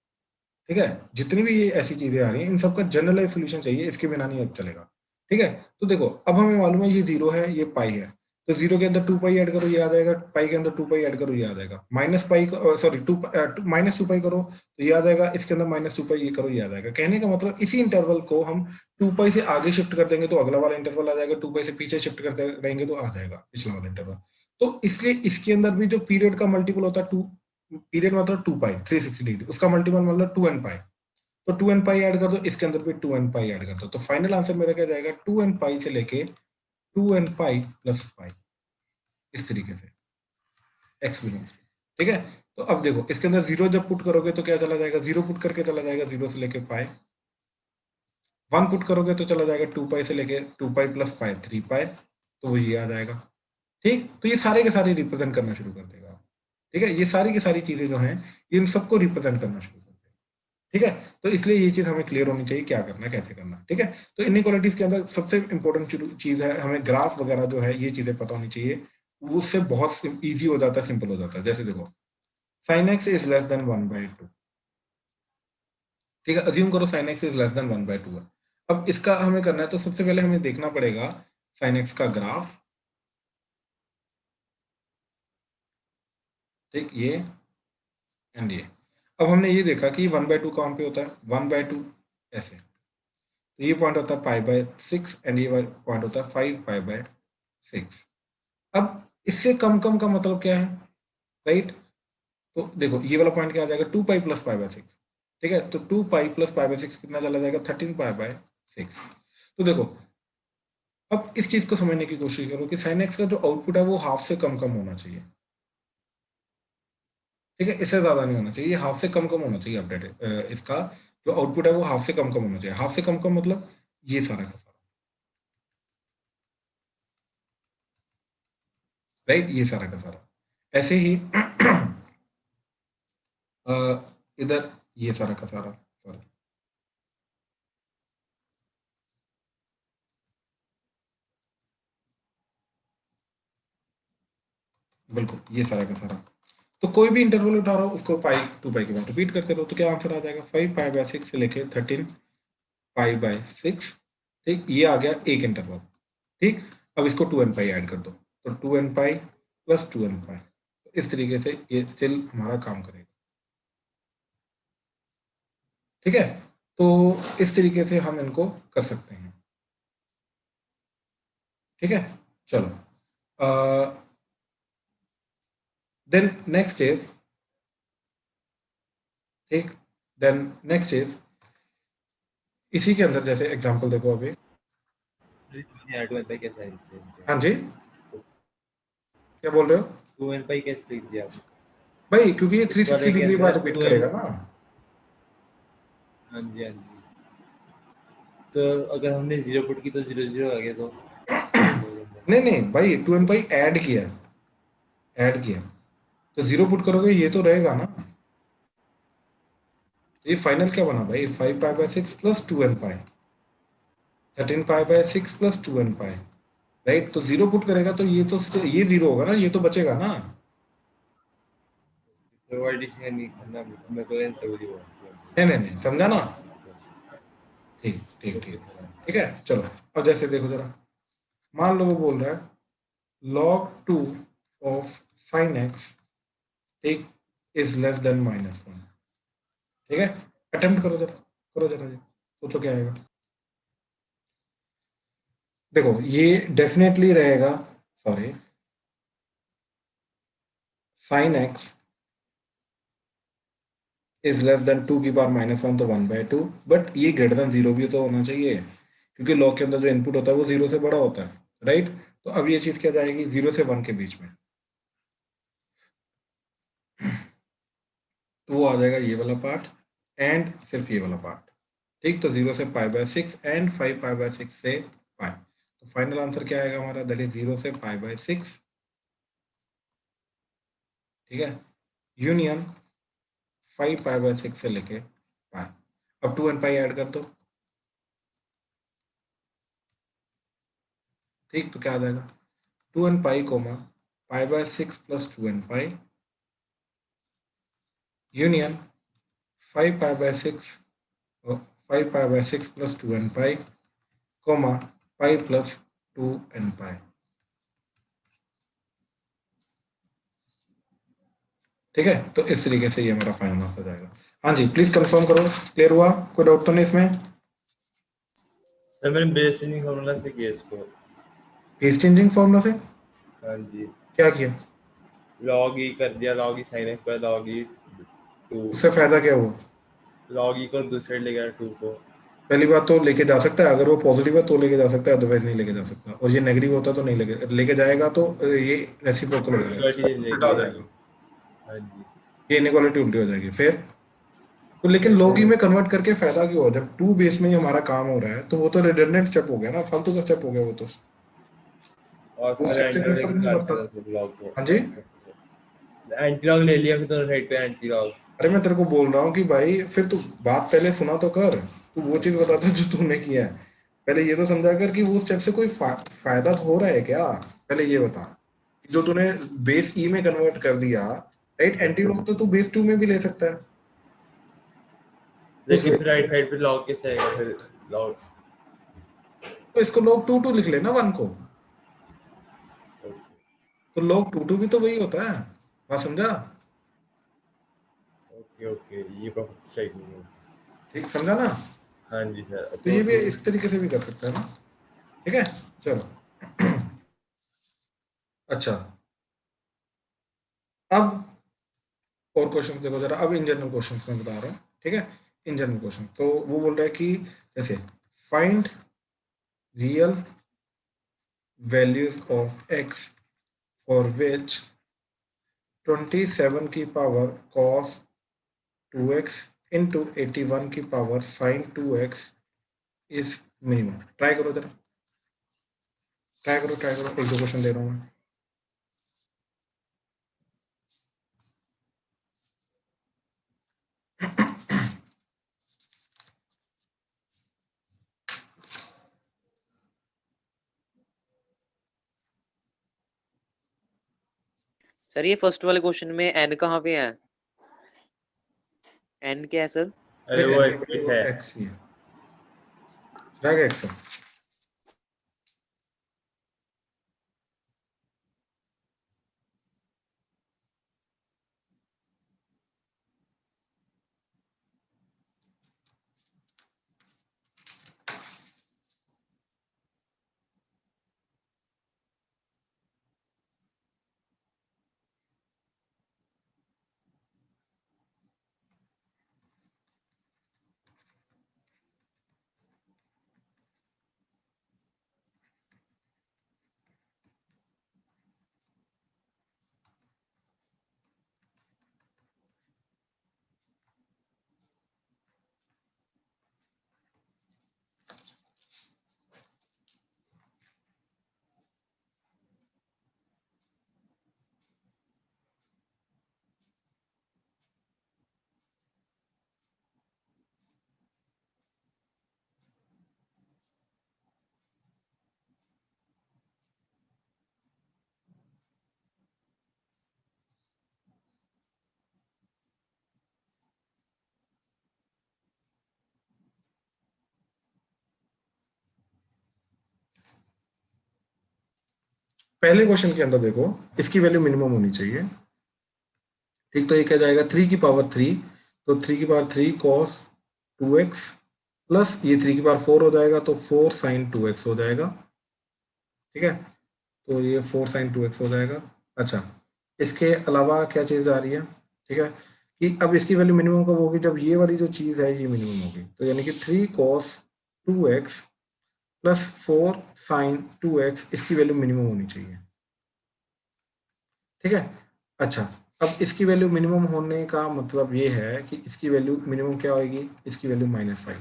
S1: ठीक है, जितनी भी ये ऐसी चीजें आ रही हैं, इन सबका जनरलाइज सोल्यूशन चाहिए, इसके बिना नहीं अब चलेगा। ठीक है, तो देखो, अब हमें मालूम है ये 0 है, ये पाई है, तो 0 के अंदर 2 पाई ऐड करो, ये आ जाएगा। पाई के अंदर 2 पाई ऐड करो, ये आ जाएगा। माइनस पाई, सॉरी, -2 पाई करो तो ये आ जाएगा। इसके अंदर -2 पाई ये करो, ये आ जाएगा। कहने का मतलब इसी इंटरवल को हम 2 पाई से आगे शिफ्ट कर देंगे तो अगला वाला इंटरवल आ जाएगा, 2 पाई से पीछे शिफ्ट करते रहेंगे तो आ जाएगा पिछला वाला इंटरवल। तो इसलिए इसके अंदर भी जो पीरियड का मल्टीपल होता है 2, पीरियड मतलब 2 पाई 360 डिग्री, उसका मल्टीपल मतलब 2n पाई। तो 2n पाई ऐड कर दो, इसके अंदर भी 2n पाई ऐड कर दो, तो फाइनल आंसर मेरा क्या जाएगा? 2n पाई से लेके 2n पाई प्लस पाई, इस तरीके से एक्सपीरियंस। ठीक है, तो अब देखो, इसके अंदर 0 जब पुट करोगे तो क्या चला जाएगा? 0 पुट करके चला जाएगा 0 से लेके पाई। 1 पुट करोगे तो चला जाएगा 2 पाई से लेके 2 पाई प्लस पाई 3 पाई, तो वो ये आ जाएगा। ठीक, तो ये सारे के सारे रिप्रेजेंट करना शुरू कर देगा। ठीक है, ये सारी की सारी चीजें जो हैं, इन सबको रिप्रेजेंट करना शुरू कर देगा। ठीक है, तो इसलिए ये चीज हमें क्लियर होनी चाहिए क्या करना है, कैसे करना है। ठीक है, तो इनइक्वालिटीज के अंदर सबसे इंपॉर्टेंट चीज है, हमें ग्राफ वगैरह जो है ये चीजें पता होनी चाहिए, उससे बहुत इजी हो जाता है, सिंपल हो जाता है। जैसे देखो, sin x is less than 1/2। ठीक है, अज्यूम करो sin x is less than 1/2 है। अब इसका हमें करना है, तो सबसे पहले हमें देखना पड़ेगा sin x का ग्राफ। ठीक, ये एंड ये। अब हमने ये देखा कि 1/2 कहाँ पे होता है, 1/2 ऐसे, तो ये पॉइंट होता है π/6 एंड ये पॉइंट होता है 5π/6। अब इससे कम कम का मतलब क्या है, राइट? तो देखो ये वाला पॉइंट क्या आ जाएगा, 2π + π/6, ठीक है? तो 2π + π/6 कितना चला जाएगा, 13π/6। तो देखो अब इस चीज को समझने की कोशिश करो कि sin x का जो आउटपुट है वो हाफ से कम कम होना चाहिए, ठीक है? इससे ज्यादा नहीं होना चाहिए, ये हाफ से कम कम होना चाहिए अपडेट, इसका जो आउटपुट है वो हाफ से कम कम होना चाहिए। हाफ से कम कम मतलब ये सारा का सारा, राइट? ये सारा का सारा। ऐसे ही इधर ये सारा का सारा, सॉरी, बिल्कुल ये सारा का सारा। तो कोई भी इंटरवल उठा रहा हो उसको पाई 2π के बाद रिपीट करते रहो, तो क्या आंसर आ जाएगा, 5π/6 से लेके 13π/6। ठीक, ये आ गया एक इंटरवल। ठीक, अब इसको 2nπ ऐड कर दो, तो 2nπ + 2nπ, इस तरीके से ये स्टिल हमारा काम करेगा। ठीक है, तो इस तरीके से हम इनको कर सकते हैं। ठीक है, चलो देन नेक्स्ट इज, ठीक, देन नेक्स्ट इज इसी के अंदर जैसे एग्जांपल देखो अभी।
S4: यार 2nπ कैसे लिख दिया?
S1: हाँ जी, क्या बोल रहे हो
S4: 2nπ कैसे लिख दिया?
S1: भाई? क्योंकि ये
S4: इस वाले
S1: 360
S4: के
S1: डिग्री
S4: अंदर
S1: बाद रिपीट
S4: 2n
S1: करेगा ना।
S4: हाँ जी, हाँ जी। तो अगर हमने 0 पुट की तो 0 0 आ गया तो
S1: नहीं नहीं भाई, 2nπ ऐड किया, ऐड किया, तो 0 पुट करोगे ये तो रहेगा ना। ये फाइनल क्या बना भाई, 5π/6 + 2nπ, 13π/6 + 2nπ, राइट? तो 0 पुट करेगा तो ये तो ये 0 होगा ना, ये तो बचेगा ना।
S4: तो एडिशन नहीं करना, मैं तो इंटरवल बोल
S1: नहीं नहीं नहीं, समझा ना? ठीक ठीक ठीक, ठीक है, चलो अब जैसे देखो जरा, मान लो वो बोल रहा है log 2 of sin x, ठीक, इज लेस देन -1। ठीक है, अटेम्प्ट करो जरा, करो जरा, सोचो क्या आएगा। देखो ये डेफिनेटली रहेगा, sorry, sin x is less than 2 की पावर -1, तो 1/2, बट ये ग्रेटर देन 0 भी तो होना चाहिए, क्योंकि लॉग के अंदर जो इनपुट होता है वो 0 से बड़ा होता है, राइट? तो अब ये चीज क्या जाएगी, 0 से 1 के बीच में, तो वो आ जाएगा ये वाला पार्ट एंड सिर्फ ये वाला पार्ट। ठीक, तो 0 से π/6 एंड 5π/6 से पाई, तो फाइनल आंसर क्या आएगा हमारा, दैट इज 0 से π/6। ठीक है, यूनियन 5π/6 से लेके पाई। अब 2nπ ऐड कर दो, ठीक, तो क्या आ जाएगा, 2nπ, π/6 + 2nπ union 5π/6 5π/6 + 2nπ, π + 2nπ। ठीक है, तो इस तरीके से ये हमारा फाइनल आंसर जाएगा। हाँ जी, प्लीज कंफर्म करो, क्लियर हुआ, कोई डाउट तो नहीं इसमें?
S4: सर मैंने बेस चेंजिंग फार्मूला से किया इसको।
S1: केस चेंजिंग फॉर्मूला से
S4: हाँ जी,
S1: क्या किया,
S4: log e कर दिया, log e sin x पर log e 2,
S1: उससे फायदा क्या हुआ?
S4: log e को दूसरे ले गया 2 को।
S1: पहली बात तो लेके जा सकता है, अगर वो पॉजिटिव है तो लेके जा सकता है, अदरवाइज नहीं लेके जा सकता, और ये नेगेटिव होता तो नहीं लेके लेके जाएगा, तो ये रेसिप्रोकल हो जाएगा, उल्टा हो जाएगा,
S4: हाँ जी,
S1: ये इनइक्वालिटी उल्टी हो जाएगी फिर। तो लेकिन लॉग ई में कन्वर्ट करके फायदा क्यों हुआ, जब 2 बेस में ही हमारा काम हो रहा है, तो वो तो रिडंडेंट स्टेप हो गया ना, फालतू का स्टेप हो गया वो तो,
S4: और
S1: वो
S4: फिर
S1: स्टेप से
S4: एंटी
S1: कोई फर्क नहीं पड़ता।
S4: लॉग को।
S1: हाँ जी,
S4: एंटी लॉग ले लिया फिर दोनों साइड पे एंटी लॉग।
S1: अरे मैं तेरे को बोल रहा हूँ कि भाई फिर तू बात पहले सुना तो कर, तू वो चीज बताता जो तूने किया है, पहले ये तो समझा कर कि वो स्टेप से कोई फायदा तो हो रहा है क्या, पहले ये बता। जो तूने बेस ई में कन्वर्ट कर दिया, राइट, एंटी लॉग तो तू बेस 2 में भी ले सकता है,
S4: लेकिन फिर राइट साइड पे लॉग कैसे आएगा फिर लॉग?
S1: तो इसको लॉग 2 लिख लेना 1 को, तो log 2 भी तो वही होता है, बात समझा?
S4: ओके ओके, ये बहुत सही नहीं है।
S1: ठीक, समझा ना?
S4: हाँ जी सर।
S1: तो ये भी इस तरीके से भी कर सकता है ना, ठीक है। चलो अच्छा, अब और क्वेश्चन देखो जरा। अब इन जनरल क्वेश्चन मैं बता रहा हूँ, ठीक है। इन जनरल क्वेश्चन तो वो बोल रहा है कि जैसे find real values of x for which 27 की पावर cos 2x इंटू 81 की power sin 2x is minimum. Try करो जरा, ट्राई करो, ट्राई करो। एक दो क्वेश्चन दे रहा हूँ मैं।
S7: सर ये फर्स्ट वाले क्वेश्चन में n कहाँ पे है? n क्या है सर?
S4: अरे वो एक है।
S1: एक्स ही है, रह गया एक्स। पहले क्वेश्चन के अंदर देखो, इसकी वैल्यू मिनिमम होनी चाहिए, ठीक। तो ये क्या जाएगा 3 की पावर 3, तो 3 की पावर 3 cos 2x प्लस ये 3 की पावर 4 हो जाएगा, तो 4 sin 2x हो जाएगा, ठीक है। तो ये 4 sin 2x हो जाएगा। अच्छा, इसके अलावा क्या चीज़ आ रही है, ठीक है, कि अब इसकी वैल्यू मिनिमम कब होगी, जब ये वाली जो चीज़ है ये मिनिमम होगी। तो यानी कि 3 cos 2x plus 4 sin 2x इसकी वैल्यू मिनिमम होनी चाहिए, ठीक है। अच्छा, अब इसकी वैल्यू मिनिमम होने का मतलब ये है कि इसकी वैल्यू मिनिमम क्या होगी, इसकी वैल्यू -5।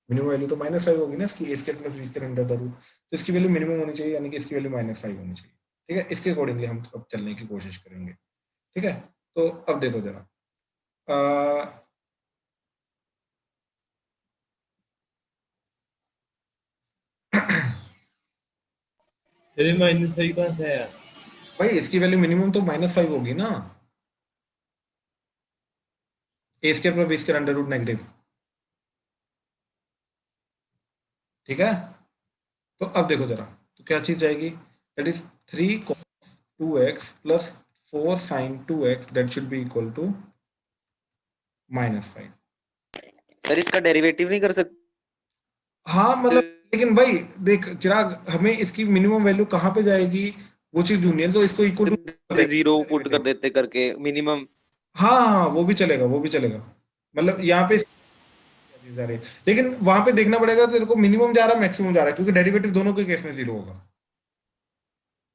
S1: मिनिमम वैल्यू तो -5 होगी ना इसकी, a square plus B square under the root. तो इसकी वैल्यू मिनिमम होनी चाहिए, यानी कि इसकी वैल्यू -5 होनी चाहिए, ठीक है। इसके अकॉर्डिंगली हम अब चलने की कोशिश करेंगे, ठीक है। तो अब देखो जरा,
S4: अरे -5 कहाँ से आया?
S1: भाई इसकी वैल्यू मिनिमम तो -5 होगी ना, a square plus B square under root negative, ठीक है। तो अब देखो जरा, तो क्या चीज जाएगी, that is 3 cos 2x plus 4 sin 2x that should be equal to -5।
S7: Sir इसका डेरिवेटिव नहीं कर सकते?
S1: हाँ मतलब, लेकिन भाई देख चिराग, हमें इसकी मिनिमम वैल्यू कहाँ पे जाएगी वो चीज ढूंढनी है, तो इसको इक्वल टू
S7: जीरो पुट कर देते करके मिनिमम।
S1: हाँ हाँ वो भी चलेगा, वो भी चलेगा। मतलब यहाँ पे चीज आ रही है, लेकिन वहां पे देखना पड़ेगा तेरे को मिनिमम जा रहा है मैक्सिमम जा रहा है, क्योंकि डेरिवेटिव दोनों के केस में 0 होगा,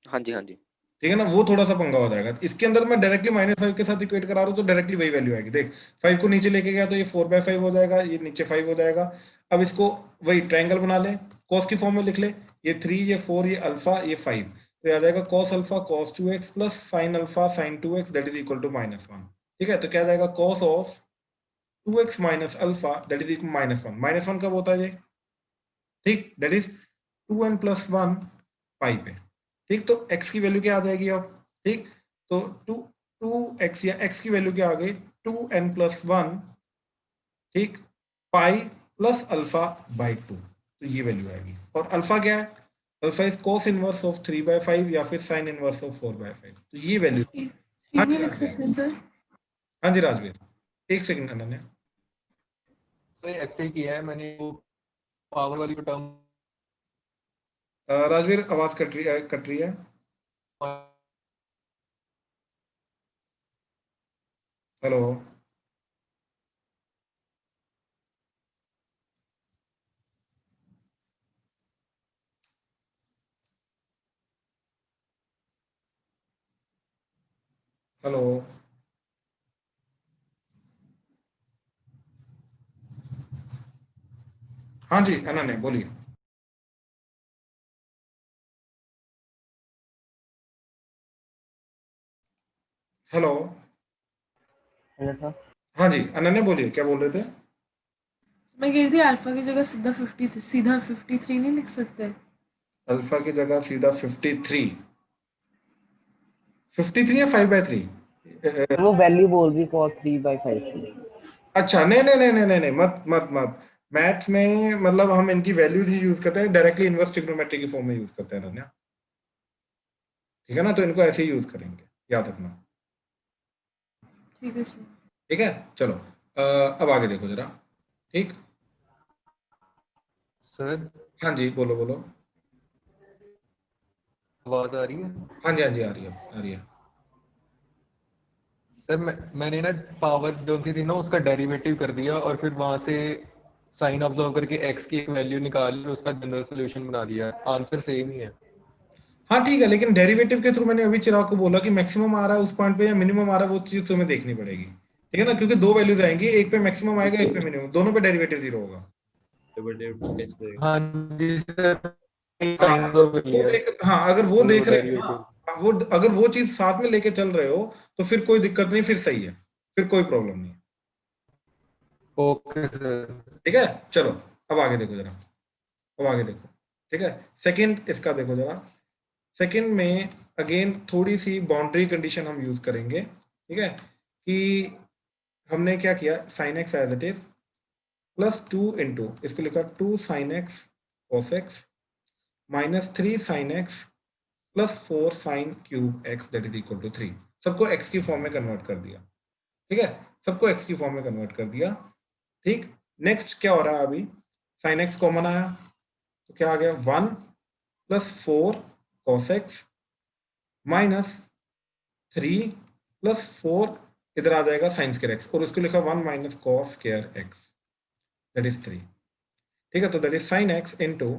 S7: हाँ जी हाँ जी।
S1: ठीक है ना। वो थोड़ा सा पंगा हो जाएगा। इसके अंदर मैं डायरेक्टली -5 के साथ इक्वेट करा रहा हूँ, तो डायरेक्टली वही वैल्यू आएगी। देख 5 को नीचे लेके गया तो ये 4/5 हो जाएगा, ये नीचे 5 हो जाएगा। अब इसको वही ट्रायंगल बना ले, कॉस की फॉर्म में लिख ले, ये 3 ये 4 ये अल्फा ये 5, तो आ जाएगा cos alpha cos 2x plus sin alpha sin 2x that is equal to -1, ठीक है। तो क्या जाएगा cos of 2x minus alpha that is equal -1। -1 कब होता है ये, ठीक, दैट इज 2n प्लस 1 पाई पे, ठीक। तो x की वैल्यू क्या आ जाएगी अब, ठीक। तो 2x या x की वैल्यू क्या आ गई 2n प्लस 1, ठीक, पाई प्लस अल्फा बाई 2, तो ये वैल्यू आएगी। और अल्फा क्या है, alpha is cos inverse of 3/5 या फिर sin इनवर्स ऑफ 4/5, तो ये वैल्यू।
S6: 3 नहीं लिख सकते सर?
S1: हाँ जी राजवीर। एक सेकंड अनन्या,
S8: सर ऐसे ही किया है मैंने, वो पावर वाली को टर्म
S1: राजवीर आवाज कट रही है। हेलो, हेलो, हाँ जी अनन्या बोलिए। Hello,
S5: hello sir.
S1: हाँ जी अनन्या बोलिए, क्या बोल रहे थे?
S6: मैं कह रही थी अल्फा की जगह सीधा 53 नहीं लिख सकते?
S1: अल्फा की जगह सीधा 53, 53 या 5/3?
S5: वो वैल्यू बोल रही cos 3/5 की।
S1: अच्छा, नहीं नहीं नहीं नहीं नहीं नहीं, मत मत मत। मैथ्स में मतलब हम इनकी वैल्यूज ही यूज करते हैं, डायरेक्टली इनवर्स ट्रिग्नोमेट्री की फॉर्म में यूज करते हैं अनन्या, ठीक है ना? तो इनको ऐसे ही यूज करेंगे, याद रखना।
S6: ठीक है सर।
S1: ठीक है, चलो अब आगे देखो जरा। ठीक,
S8: सर
S1: हाँ जी बोलो बोलो।
S8: आवाज आ रही है?
S1: हाँ जी हाँ जी, आ रही है आ रही है।
S8: सर मैंने ना पावर जो थी ना उसका डेरिवेटिव कर दिया और फिर वहां से साइन ऑब्जर्व करके एक्स की एक वैल्यू निकाली और उसका जनरल सॉल्यूशन बना दिया। आंसर सेम ही है।
S1: हाँ ठीक है, लेकिन डेरिवेटिव के थ्रू मैंने अभी चिराग को बोला कि मैक्सिमम आ रहा है उस पॉइंट पे या मिनिमम आ रहा है, वो चीज तुम्हें देखनी पड़ेगी, ठीक है ना? क्योंकि दो वैल्यूज आएंगी, एक पे मैक्सिमम आएगा, एक पे मिनिमम, दोनों पे डेरिवेटिव 0 होगा।
S8: हाँ जी सर,
S1: हाँ
S8: साइन
S1: अगर
S8: ऑब्जर्व कर
S1: वो
S8: लिया है
S1: देख हाँ अगर वो
S8: तो
S1: देख रहे हो
S8: डेरिवेटिव।
S1: ना, वो अगर वो चीज साथ में लेके चल रहे हो तो फिर कोई दिक्कत नहीं, फिर सही है, फिर कोई प्रॉब्लम नहीं है।
S8: Okay sir.
S1: ठीक है, चलो अब आगे देखो जरा, अब आगे देखो। ठीक है, सेकंड इसका देखो जरा। सेकंड में अगेन थोड़ी सी बाउंड्री कंडीशन हम यूज करेंगे, ठीक है? कि हमने क्या किया, sine x as it is plus 2 into, इसको लिखा 2 sine x cos x minus 3 sine x plus 4 sine cube x that is equal to 3। सबको एक्स की फॉर्म में कन्वर्ट कर दिया, ठीक है? सबको एक्स की फॉर्म में कन्वर्ट कर दिया। ठीक, नेक्स्ट क्या हो रहा है अभी, साइन एक्स कॉमन आया तो क्या आ गया, 1 plus 4 cos x minus 3 plus 4, इधर आ जाएगा साइन स्क्वायर एक्स, और उसको लिखा 1 minus cos square x that is 3। ठीक है, तो that is sine x into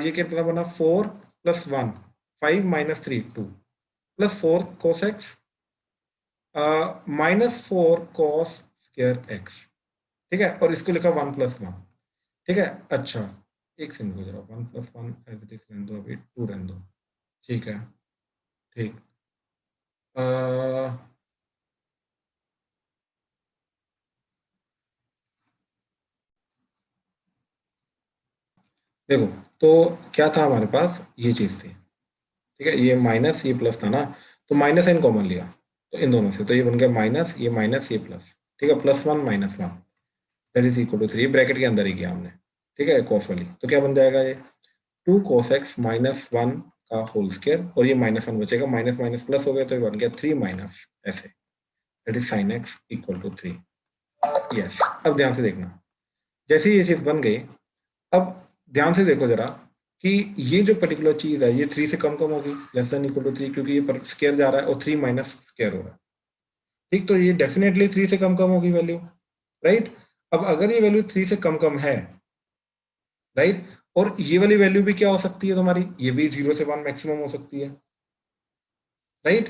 S1: ये कितना बना, 4 plus 1 5 minus 3 2 plus 4 cos x minus 4 cos square x. ठीक है, और इसको लिखा 1 प्लस 1। ठीक है, अच्छा एक सेकंड को जरा, 1 प्लस 1 एज इट इज रहने दो, अभी 2 रहने दो। ठीक है, ठीक देखो, तो क्या था हमारे पास, ये चीज थी, ठीक है? ये माइनस ये प्लस था ना, तो माइनस एन कॉमन लिया तो इन दोनों से, तो ये बन गया माइनस ये प्लस। ठीक है, plus 1 minus 1 that is equal to 3, bracket के अंदर ही किया हमने। ठीक है, कॉस वाली, तो क्या बन जाएगा ये 2 cos x माइनस 1 का होल स्क्वायर, और ये माइनस 1 बचेगा, माइनस माइनस प्लस हो गया तो ये बन गया 3 माइनस ऐसे, that is sine x equal to 3। Yes, अब ध्यान से देखना, जैसे ही ये चीज बन गई, अब ध्यान से देखो जरा कि ये जो पर्टिकुलर चीज है ये 3 से कम कम होगी, लेस देन इक्वल टू 3, क्योंकि ये स्क्वायर जा रहा है और 3 माइनस स्क्वायर हो रहा है। ठीक, तो ये डेफिनेटली 3 से कम कम होगी वैल्यू, राइट? अब अगर ये वैल्यू 3 से कम कम है, राइट, और ये वाली वैल्यू भी क्या हो सकती है तुम्हारी, ये भी 0 से 1 मैक्सिमम हो सकती है, राइट?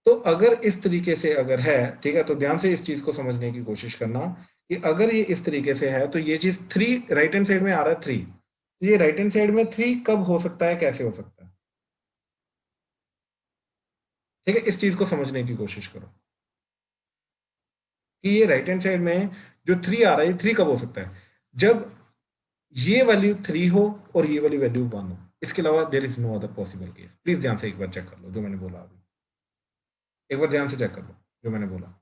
S1: तो अगर इस तरीके से अगर है, ठीक है, तो ध्यान से इस चीज को समझने की कोशिश करना कि अगर ये इस तरीके से है तो ये चीज 3 राइट हैंड साइड में आ रहा है 3, ये राइट हैंड साइड में 3 कब हो सकता है, कैसे हो सकता है? ठीक है, इस चीज को समझने की कोशिश करो कि ये राइट हैंड साइड में जो 3 आ रहा है, 3 कब हो सकता है, जब ये वैल्यू 3 हो और ये वाली वैल्यू 1 हो, इसके अलावा there is no other possible case. Please ध्यान से एक बार चेक कर लो जो मैंने बोला अभी, एक बार ध्यान से चेक कर लो जो मैंने बोला,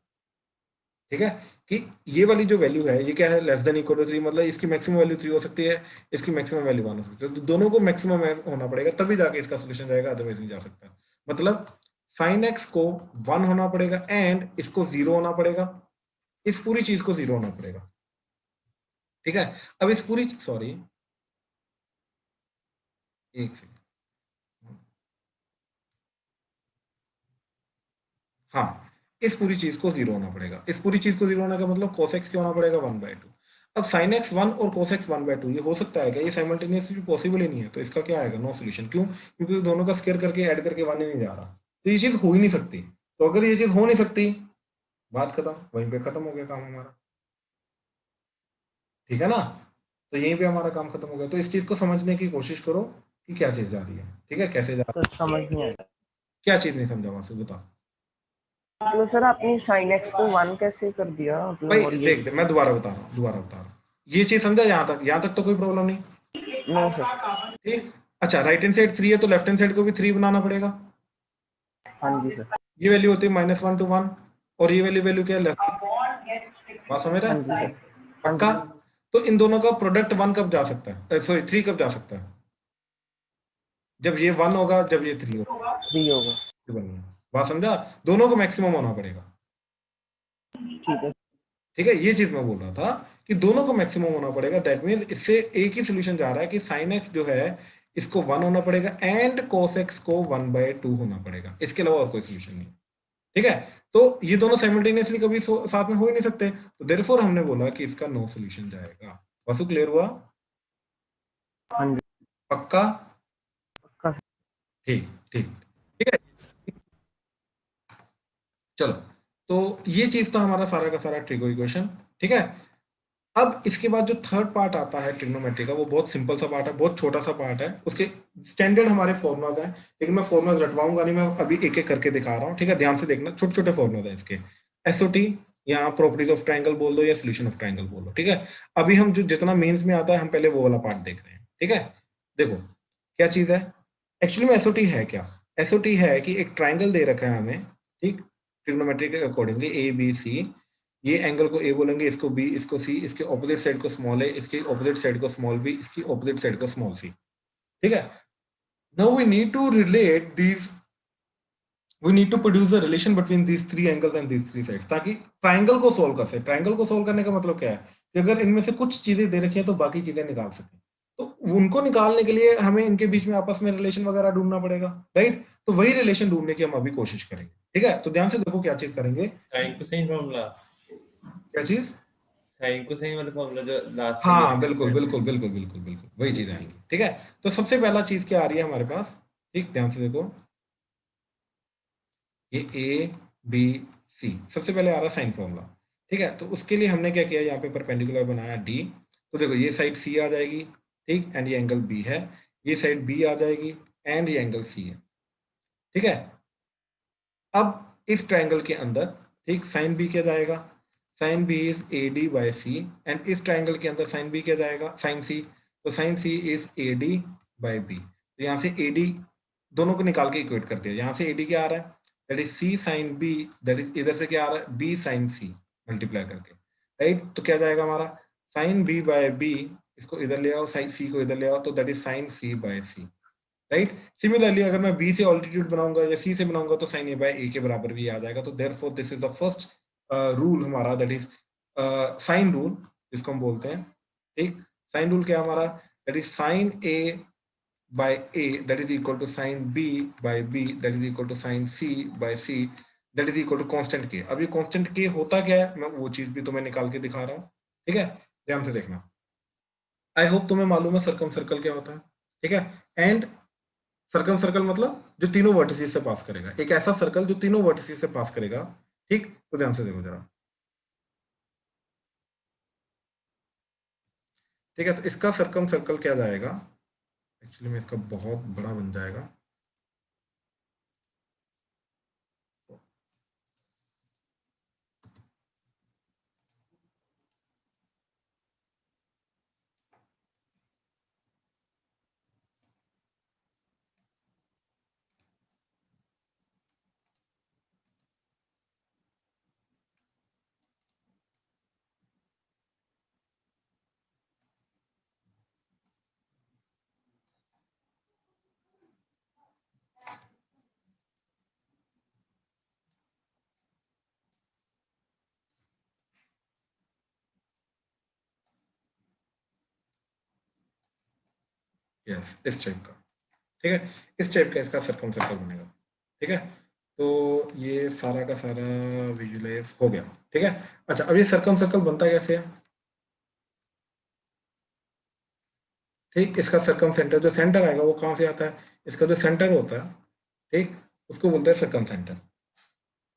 S1: ठीक है? कि ये वाली जो वैल्यू है ये क्या है, लेस देन इक्वल टू 3, मतलब इसकी मैक्सिमम वैल्यू 3 हो सकती है, इसकी मैक्सिमम वैल्यू 1 हो सकती है, तो दोनों को मैक्सिमम होना पड़ेगा तभी जाके इसका सोल्यूशन जाएगा, अदरवाइज नहीं जा सकता। मतलब साइन एक्स को 1 होना पड़ेगा एंड इसको 0 होना पड़ेगा, इस पूरी चीज को जीरो होना पड़ेगा, ठीक है। अब इस पूरी, सॉरी एक सेकंड, हाँ, इस पूरी चीज को जीरो होना पड़ेगा। इस पूरी चीज को जीरो होने का मतलब cos x क्या होना पड़ेगा 1/2। अब sin x 1 और cos x 1/2 ये हो सकता है क्या? ये साइमल्टेनियसली पॉसिबल ही नहीं है, तो इसका क्या आएगा? No solution. क्यों? क्योंकि दोनों का स्क्वायर करके ऐड करके 1 ही नहीं जा रहा, तो ये चीज हो ही नहीं सकती। तो अगर ये चीज हो नहीं सकती, बात खत्म, वहीं पे खत्म हो गया काम हमारा, ठीक है ना। तो यहीं पे हमारा काम खत्म हो गया। तो इस चीज को समझने की कोशिश करो कि क्या चीज जा रही है, ठीक है, कैसे जा रही
S5: सर समझ नहीं आया।
S1: है, क्या चीज नहीं समझा वहां से बता।
S5: मतलब सर आपने sin x को 1 कैसे कर दिया मतलब,
S1: भाई
S5: और ये
S1: देख मैं दोबारा बता रहा हूँ, दोबारा बता रहा हूँ। ये चीज समझा? यहाँ तक तो कोई प्रॉब्लम नहीं,
S5: नो सर।
S1: ठीक। अच्छा, राइट हैंड साइड 3 है तो लेफ्ट हैंड साइड को भी 3 बनाना पड़ेगा।
S5: हाँ जी सर।
S1: ये वैल्यू होती है -1 to 1, और ये वैल्यू क्या है? लेफ्ट। बात समझ रहा
S5: हाँ
S1: है?
S5: जी सर। हाँ
S1: पक्का?
S5: जी।
S1: तो इन दोनों का प्रोडक्ट 1 कब जा सकता है, सॉरी 3 कब जा सकता है? जब ये 1 होगा, जब ये 3 होगा।
S5: 3 होगा।
S1: बात समझा? दोनों को मैक्सिमम होना पड़ेगा,
S5: ठीक है।
S1: ठीक है। ये चीज मैं बोल रहा था कि दोनों को मैक्सिमम होना पड़ेगा। दैट मीन्स इससे एक ही सोल्यूशन जा रहा है कि साइन एक्स जो है इसको 1 होना पड़ेगा एंड कोस एक्स को 1/2 होना पड़ेगा, इसके अलावा और कोई सोल्यूशन नहीं, ठीक है। तो ये दोनों साइमल्टेनियसली कभी साथ में हो ही नहीं सकते, तो देयरफॉर हमने बोला कि इसका नो सोल्यूशन जाएगा। वसु क्लियर हुआ?
S5: हाँ जी।
S1: पक्का?
S5: पक्का।
S1: ठीक ठीक, ठीक है। चलो, तो ये चीज था हमारा सारा का सारा ट्रिगो इक्वेशन, ठीक है। अब इसके बाद जो थर्ड पार्ट आता है ट्रिग्नोमेट्री का, वो बहुत सिंपल सा पार्ट है, बहुत छोटा सा पार्ट है। उसके स्टैंडर्ड हमारे फॉर्मुलाज हैं, लेकिन मैं फॉर्मुलाज रटवाऊंगा नहीं, मैं अभी एक एक करके दिखा रहा हूँ, ठीक है। ध्यान से देखना, छोटे छोटे फॉर्मुलाज हैं इसके। एसओटी या प्रॉपर्टीज ऑफ ट्रायंगल बोल दो या सोल्यूशन ऑफ ट्रायंगल बोल दो, ठीक है। अभी हम जो जितना मेंस में आता है हम पहले वो वाला पार्ट देख रहे हैं, ठीक है। देखो क्या चीज है एक्चुअली में। एसओटी है क्या? एसओटी है कि एक ट्रायंगल दे रखा है हमें, ठीक, ट्रिग्नोमेट्री के अकॉर्डिंगली ए बी सी। ये एंगल को ए बोलेंगे, इसको बी, इसको सी, इसके ऑपोजिट साइड को स्मॉल ए, इसके ऑपोजिट साइड को स्मॉल बी, इसकी ऑपोजिट साइड को स्मॉल सी, ठीक है। Now we need to relate these, we need to produce a relation between these three angles and these three sides, ताकि triangle को solve कर सके। ट्रायंगल को सोल्व करने का मतलब क्या है कि अगर इनमें से कुछ चीजें दे रखी है तो बाकी चीजें निकाल सके। तो उनको निकालने के लिए हमें इनके बीच में आपस में रिलेशन वगैरह ढूंढना पड़ेगा, राइट। तो वही रिलेशन ढूंढने की हम अभी कोशिश करेंगे, ठीक है। तो ध्यान से देखो क्या चीज करेंगे।
S4: साइन को सही फॉर्मूला,
S1: क्या चीज?
S4: साइन को सही वाला फॉर्मूला जो लास्ट में
S1: हाँ बिल्कुल बिल्कुल बिल्कुल बिल्कुल बिल्कुल वही चीज आएंगी, ठीक है। तो सबसे पहला चीज क्या आ रही है हमारे पास, ठीक, ध्यान से देखो। ये ए बी सी सबसे पहले आ रहा है साइन फॉर्मूला, ठीक है। तो उसके लिए हमने क्या किया, यहाँ पे परपेंडिकुलर बनाया डी। तो देखो ये साइड सी आ जाएगी, ठीक, एंड ये एंगल बी है। ये साइड बी आ जाएगी एंड ये एंगल सी है, ठीक है। अब इस ट्रायंगल के अंदर, ठीक, साइन बी क्या जाएगा? Sine B is A D by C, and इस ट्रायंगल के अंदर साइन बी क्या जाएगा? Sine C. तो sine C is A D by B. तो यहाँ से ए डी दोनों को निकाल के इक्वेट करते हैं। यहाँ से ए डी क्या आ रहा है? That is C sine B, that is इधर से क्या आ रहा है? बी साइन सी मल्टीप्लाई करके, राइट। तो क्या जाएगा हमारा? साइन बी बाय बी, इसको इधर ले आओ, साइन सी को इधर ले आओ, तो that is sine C by C, right. Similarly अगर मैं बी से ऑल्टीट्यूड बनाऊंगा या सी से बनाऊंगा तो साइन ए बाय ए के बराबर भी आ जाएगा। तो therefore this is the first rule हमारा, दैट इज साइन रूल, जिसको हम बोलते हैं, ठीक। साइन रूल क्या है हमारा? That is sine A by A that is equal to sine B by B that is equal to sine C by C that is equal to constant के। अब ये कांस्टेंट के होता क्या है, मैं वो चीज भी तुम्हें निकाल के दिखा रहा हूँ, ठीक है। ध्यान से देखना। आई होप तुम्हें मालूम है सर्कम सर्कल क्या होता है, ठीक है। एंड सर्कम सर्कल मतलब जो तीनों वर्टिसेस से पास करेगा, एक ऐसा सर्कल जो तीनों वर्टिसेस से पास करेगा, ठीक। तो ध्यान से देखो जरा, ठीक है। तो इसका सर्कम सर्कल क्या जाएगा? एक्चुअली में इसका बहुत बड़ा बन जाएगा। यस इस टाइप का, ठीक है, इस टाइप का इसका सर्कम सर्कल बनेगा, ठीक है। तो ये सारा का सारा विजुलाइज हो गया, ठीक है। अच्छा अब ये सर्कम सर्कल बनता कैसे है, ठीक, इसका सर्कम सेंटर जो सेंटर आएगा वो कहाँ से आता है, इसका जो सेंटर होता है, ठीक, उसको बोलते हैं सर्कम सेंटर,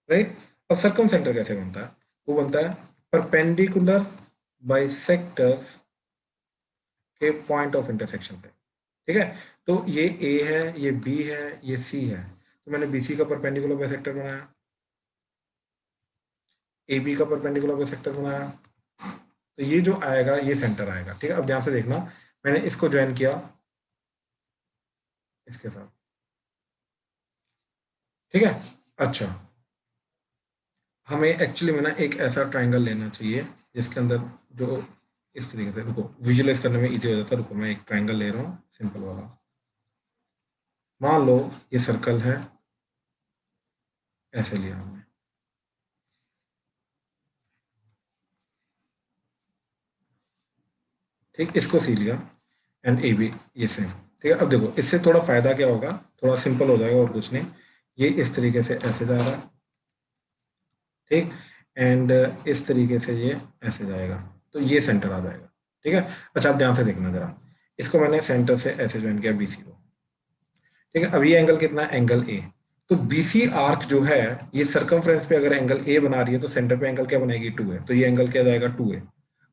S1: राइट। अब सर्कम सेंटर कैसे बनता है, वो बनता है परपेंडिकुलर बाइसेक्टर्स के पॉइंट ऑफ इंटरसेक्शन से, ठीक है। तो ये ए है, ये बी है, ये सी है, तो मैंने बीसी का परपेंडिकुलर बाइसेक्टर बनाया, ए बी का परपेंडिकुलर बाइसेक्टर बनाया, तो ये जो आएगा ये सेंटर आएगा, ठीक है। अब ध्यान से देखना, मैंने इसको ज्वाइन किया इसके साथ, ठीक है। अच्छा हमें एक्चुअली में ना एक ऐसा ट्राइंगल लेना चाहिए जिसके अंदर जो इस तरीके से, रुको विजुअलाइज करने में इजी हो जाता है, रुको मैं एक ट्राइंगल ले रहा हूँ सिंपल वाला, मान लो ये सर्कल है, ऐसे लिया हमने, ठीक, इसको सी लिया एंड ए बी ये सेम, ठीक है। अब देखो इससे थोड़ा फायदा क्या होगा, थोड़ा सिंपल हो जाएगा और कुछ नहीं, ये इस तरीके से ऐसे जा रहा है, ठीक, एंड इस तरीके से ये ऐसे जाएगा, तो ये सेंटर आ जाएगा, ठीक है। अच्छा आप ध्यान से देखना जरा, इसको मैंने सेंटर से ऐसे ज्वाइन किया बीसी को, ठीक है। अब ये एंगल कितना है, एंगल ए, तो बीसी आर्क जो है ये सर्कमफ्रेंस पे अगर एंगल ए बना रही है तो सेंटर पे एंगल क्या बनाएगी, 2 है, तो ये एंगल क्या जाएगा, 2 है।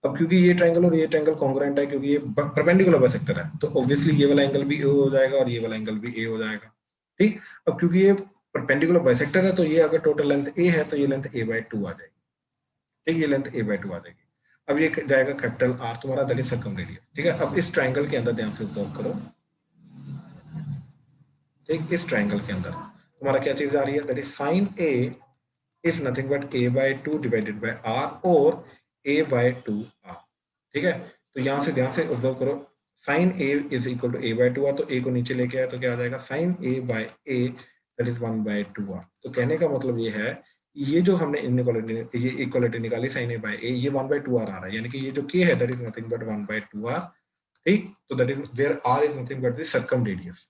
S1: अब क्योंकि ये ट्रायंगल और ये ट्रायंगल कॉन्ग्रुएंट है, क्योंकि ये परपेंडिकुलर बाइसेक्टर है, तो ऑब्वियसली ये वाला एंगल भी ए हो जाएगा और ये वाला एंगल भी ए हो जाएगा, ठीक। अब क्योंकि ये परपेंडिकुलर बाइसेक्टर है, तो ये अगर टोटल लेंथ ए है तो ये लेंथ a/2 आ जाएगी, ठीक, ये लेंथ a/2 आ जाएगी। अब ये जाएगा कैपिटल आर तुम्हारा, दैट इज सर्कम रेडियस, ठीक है। अब इस ट्रायंगल के अंदर ध्यान से ऑब्जर्व करो, ठीक, इस ट्रायंगल के अंदर तुम्हारा क्या चीज आ रही है, that is sine A is nothing but a/2 divided by r और a/2 r, ठीक है। तो यहाँ से ध्यान से ऑब्जर्व करो, sine a is equal to a/2 r, तो a को नीचे लेके आया तो क्या आ जाएगा, sign a/a that is 1/2 r। तो कहने का मतलब ये है, ये जो हमने इनइक्वालिटी ये इक्वालिटी निकाली साइन a/a, ये 1/2 r आ रहा है, यानी कि ये जो k है that is nothing but 1/2 r, ठीक। तो that is where r is nothing but the circumradius,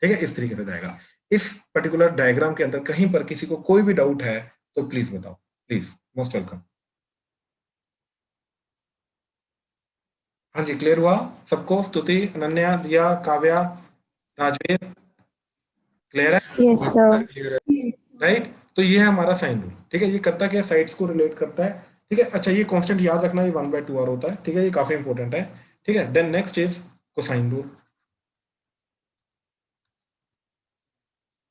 S1: ठीक है। इस तरीके से जाएगा। इस पर्टिकुलर डायग्राम के अंदर कहीं पर किसी को कोई भी डाउट है तो प्लीज बताओ, प्लीज, मोस्ट वेलकम। हाँ जी क्लियर हुआ सबको, स्तुति, अनन्या, दिया, काव्या, राजवीर, क्लियर है,
S2: Yes, sir.
S1: राइट। तो ये है हमारा साइन रूल, ठीक है। ये करता क्या, साइड्स को रिलेट करता है, ठीक है। अच्छा ये कांस्टेंट याद रखना, ये 1/2 r होता है, ठीक है, ये काफी इंपॉर्टेंट है, ठीक है। Then next is cosine rule,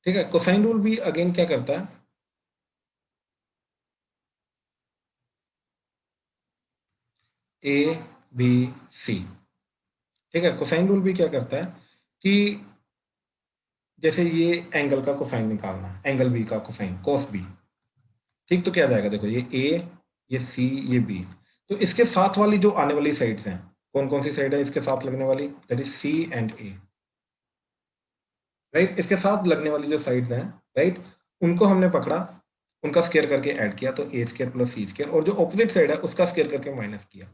S1: ठीक है। कोसाइन रूल भी अगेन क्या करता है, ए बी सी, ठीक है। कोसाइन रूल भी क्या करता है कि जैसे ये एंगल का कोसाइन निकालना है, एंगल बी का कोसाइन cos बी, ठीक, तो क्या जाएगा, देखो ये ए, ये सी, ये बी, तो इसके साथ वाली जो आने वाली साइड्स हैं, कौन कौन सी साइड है इसके साथ लगने वाली, that is C and A, right. इसके साथ लगने वाली जो साइड्स हैं, राइट, उनको हमने पकड़ा, उनका स्क्वायर करके ऐड किया, तो a square plus C square, और जो ऑपोजिट साइड है उसका स्क्वायर करके माइनस किया,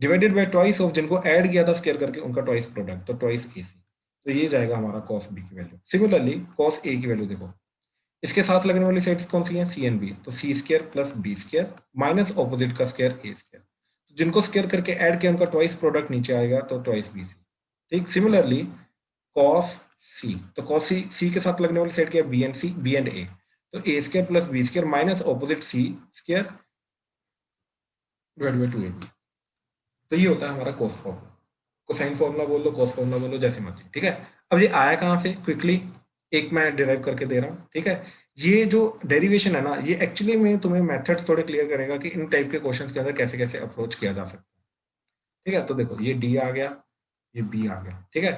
S1: डिवाइडेड बाय ट्वाइस ऑफ जिनको ऐड किया था स्क्वायर करके उनका ट्वाइस प्रोडक्ट, तो ट्वाइस ए सी, तो ये जाएगा हमारा cos बी की वैल्यू। सिमिलरली cos ए की वैल्यू देखो, इसके साथ लगने वाली साइड्स कौन सी हैं, सी एंड बी, तो c square plus B square minus opposite का स्क्वायर ए स्क्वायर, जिनको स्क्वायर करके ऐड किया उनका ट्वाइस प्रोडक्ट नीचे आएगा, तो ट्वाइस बी सी, ठीक। सिमिलरली cos सी, तो cos सी के साथ लगने वाली साइड क्या है, b and c, b and a, तो a square plus B square minus opposite c square divided by 2ab, तो ये होता है हमारा cos फॉर्मूला, कोसाइन फॉर्मूला बोल लो, cos फॉर्मूला बोल लो, जैसे मर्जी, ठीक है। अब ये आया कहाँ से, क्विकली एक मैं डिराइव करके दे रहा हूँ, ठीक है। ये जो डेरिवेशन है ना, ये एक्चुअली में तुम्हें मेथड्स थोड़े क्लियर करेगा कि इन टाइप के क्वेश्चंस के अंदर कैसे कैसे अप्रोच किया जा सकता है, ठीक है। तो देखो ये डी आ गया, ये बी आ गया, ठीक है।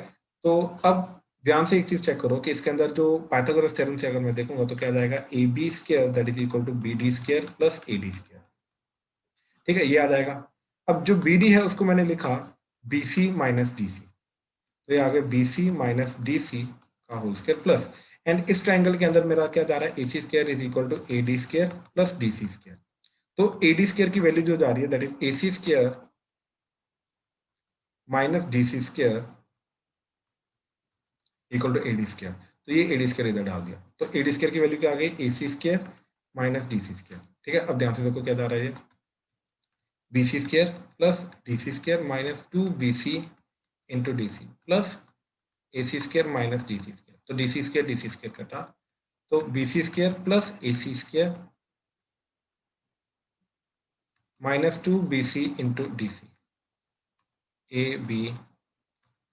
S1: तो अब ध्यान से एक चीज चेक करो कि इसके अंदर जो पाइथागोरस थ्योरम से अगर मैं देखूंगा तो क्या आ जाएगा, A B square that is equal to B D square plus A D square, ठीक है, ये आ जाएगा। अब जो बी डी है उसको मैंने लिखा b c minus d c, तो ये आ गया b c minus d c का होल स्क्वायर प्लस, एंड इस ट्राइंगल के अंदर मेरा क्या जा रहा है, a c square is equal to a D square plus d c square, तो ए डी स्क्वायर की वैल्यू जो जा रही है that is a c square minus d c square equal to a D square. तो ये a D square इधर डाल दिया, तो ए डी स्क्वायर की वैल्यू क्या आ गई, a c square minus d c square. ठीक है, अब ध्यान से देखो क्या जा रहा है, ये b c square plus d c square minus 2bc into d c plus a c square minus d c square. तो डी सी स्क्वायर कटा, तो b c square plus a c square minus 2bc into d c a B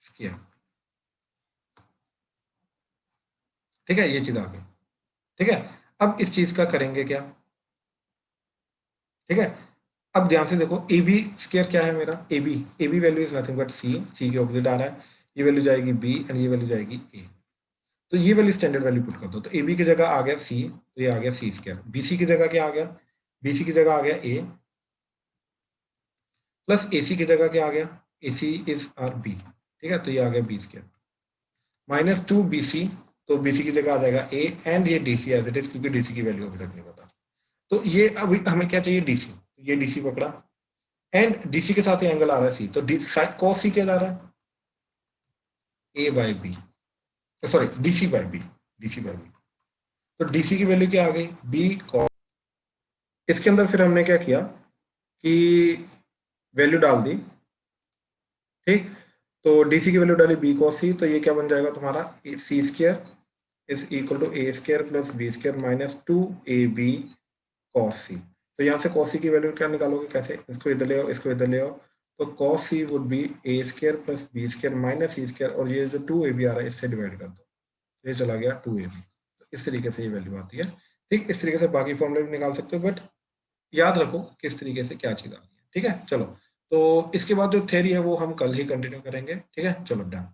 S1: square. ठीक है, ये चीज आ गई। ठीक है, अब इस चीज का करेंगे क्या, ठीक है, अब ध्यान से देखो ए बी स्क्वायर क्या है मेरा, a b value is nothing but c के ऑपोजिट आ रहा है, ये वैल्यू जाएगी बी एंड ये वैल्यू जाएगी ए। तो ये वैल्यू स्टैंडर्ड वैल्यू पुट कर दो, तो ए बी की जगह आ गया सी, तो ये आ गया सी स्क्वायर। बी सी की जगह क्या आ गया, बी सी की जगह आ गया ए प्लस ए सी की जगह क्या आ गया, ए सी इज आर बी। ठीक है, तो ये आ गया बी स्क्वायर माइनस 2bc, तो bc की जगह आ जाएगा a एंड ये dc एज इट इज, क्योंकि dc की वैल्यू अभी तक नहीं पता। तो ये अभी हमें क्या चाहिए, dc, ये dc पकड़ा एंड dc के साथ ये एंगल आ रहा है c, तो cos c क्या जा रहा है, a by B, sorry dc by B. तो dc की वैल्यू क्या आ गई, b cos। इसके अंदर फिर हमने क्या किया कि वैल्यू डाल दी, ठीक, तो DC की वैल्यू डाली b cos c, तो ये क्या बन जाएगा तुम्हारा, c square is equal to a square plus B square minus 2ab cos c। तो यहाँ से cos c की वैल्यू क्या निकालोगे, कैसे, इसको इधर ले आओ, इसको इधर ले आओ, तो cos c would be A square plus B square minus C square, और ये जो 2ab आ रहा है इससे डिवाइड कर दो, ये चला गया 2ab। तो इस तरीके से ये वैल्यू आती है। ठीक, इस तरीके से बाकी फॉर्मूले भी निकाल सकते हो, बट याद रखो किस तरीके से क्या चीज़ आ रही है। ठीक है, चलो, तो इसके बाद जो थ्योरी है वो हम कल ही कंटिन्यू करेंगे। ठीक है, चलो डन।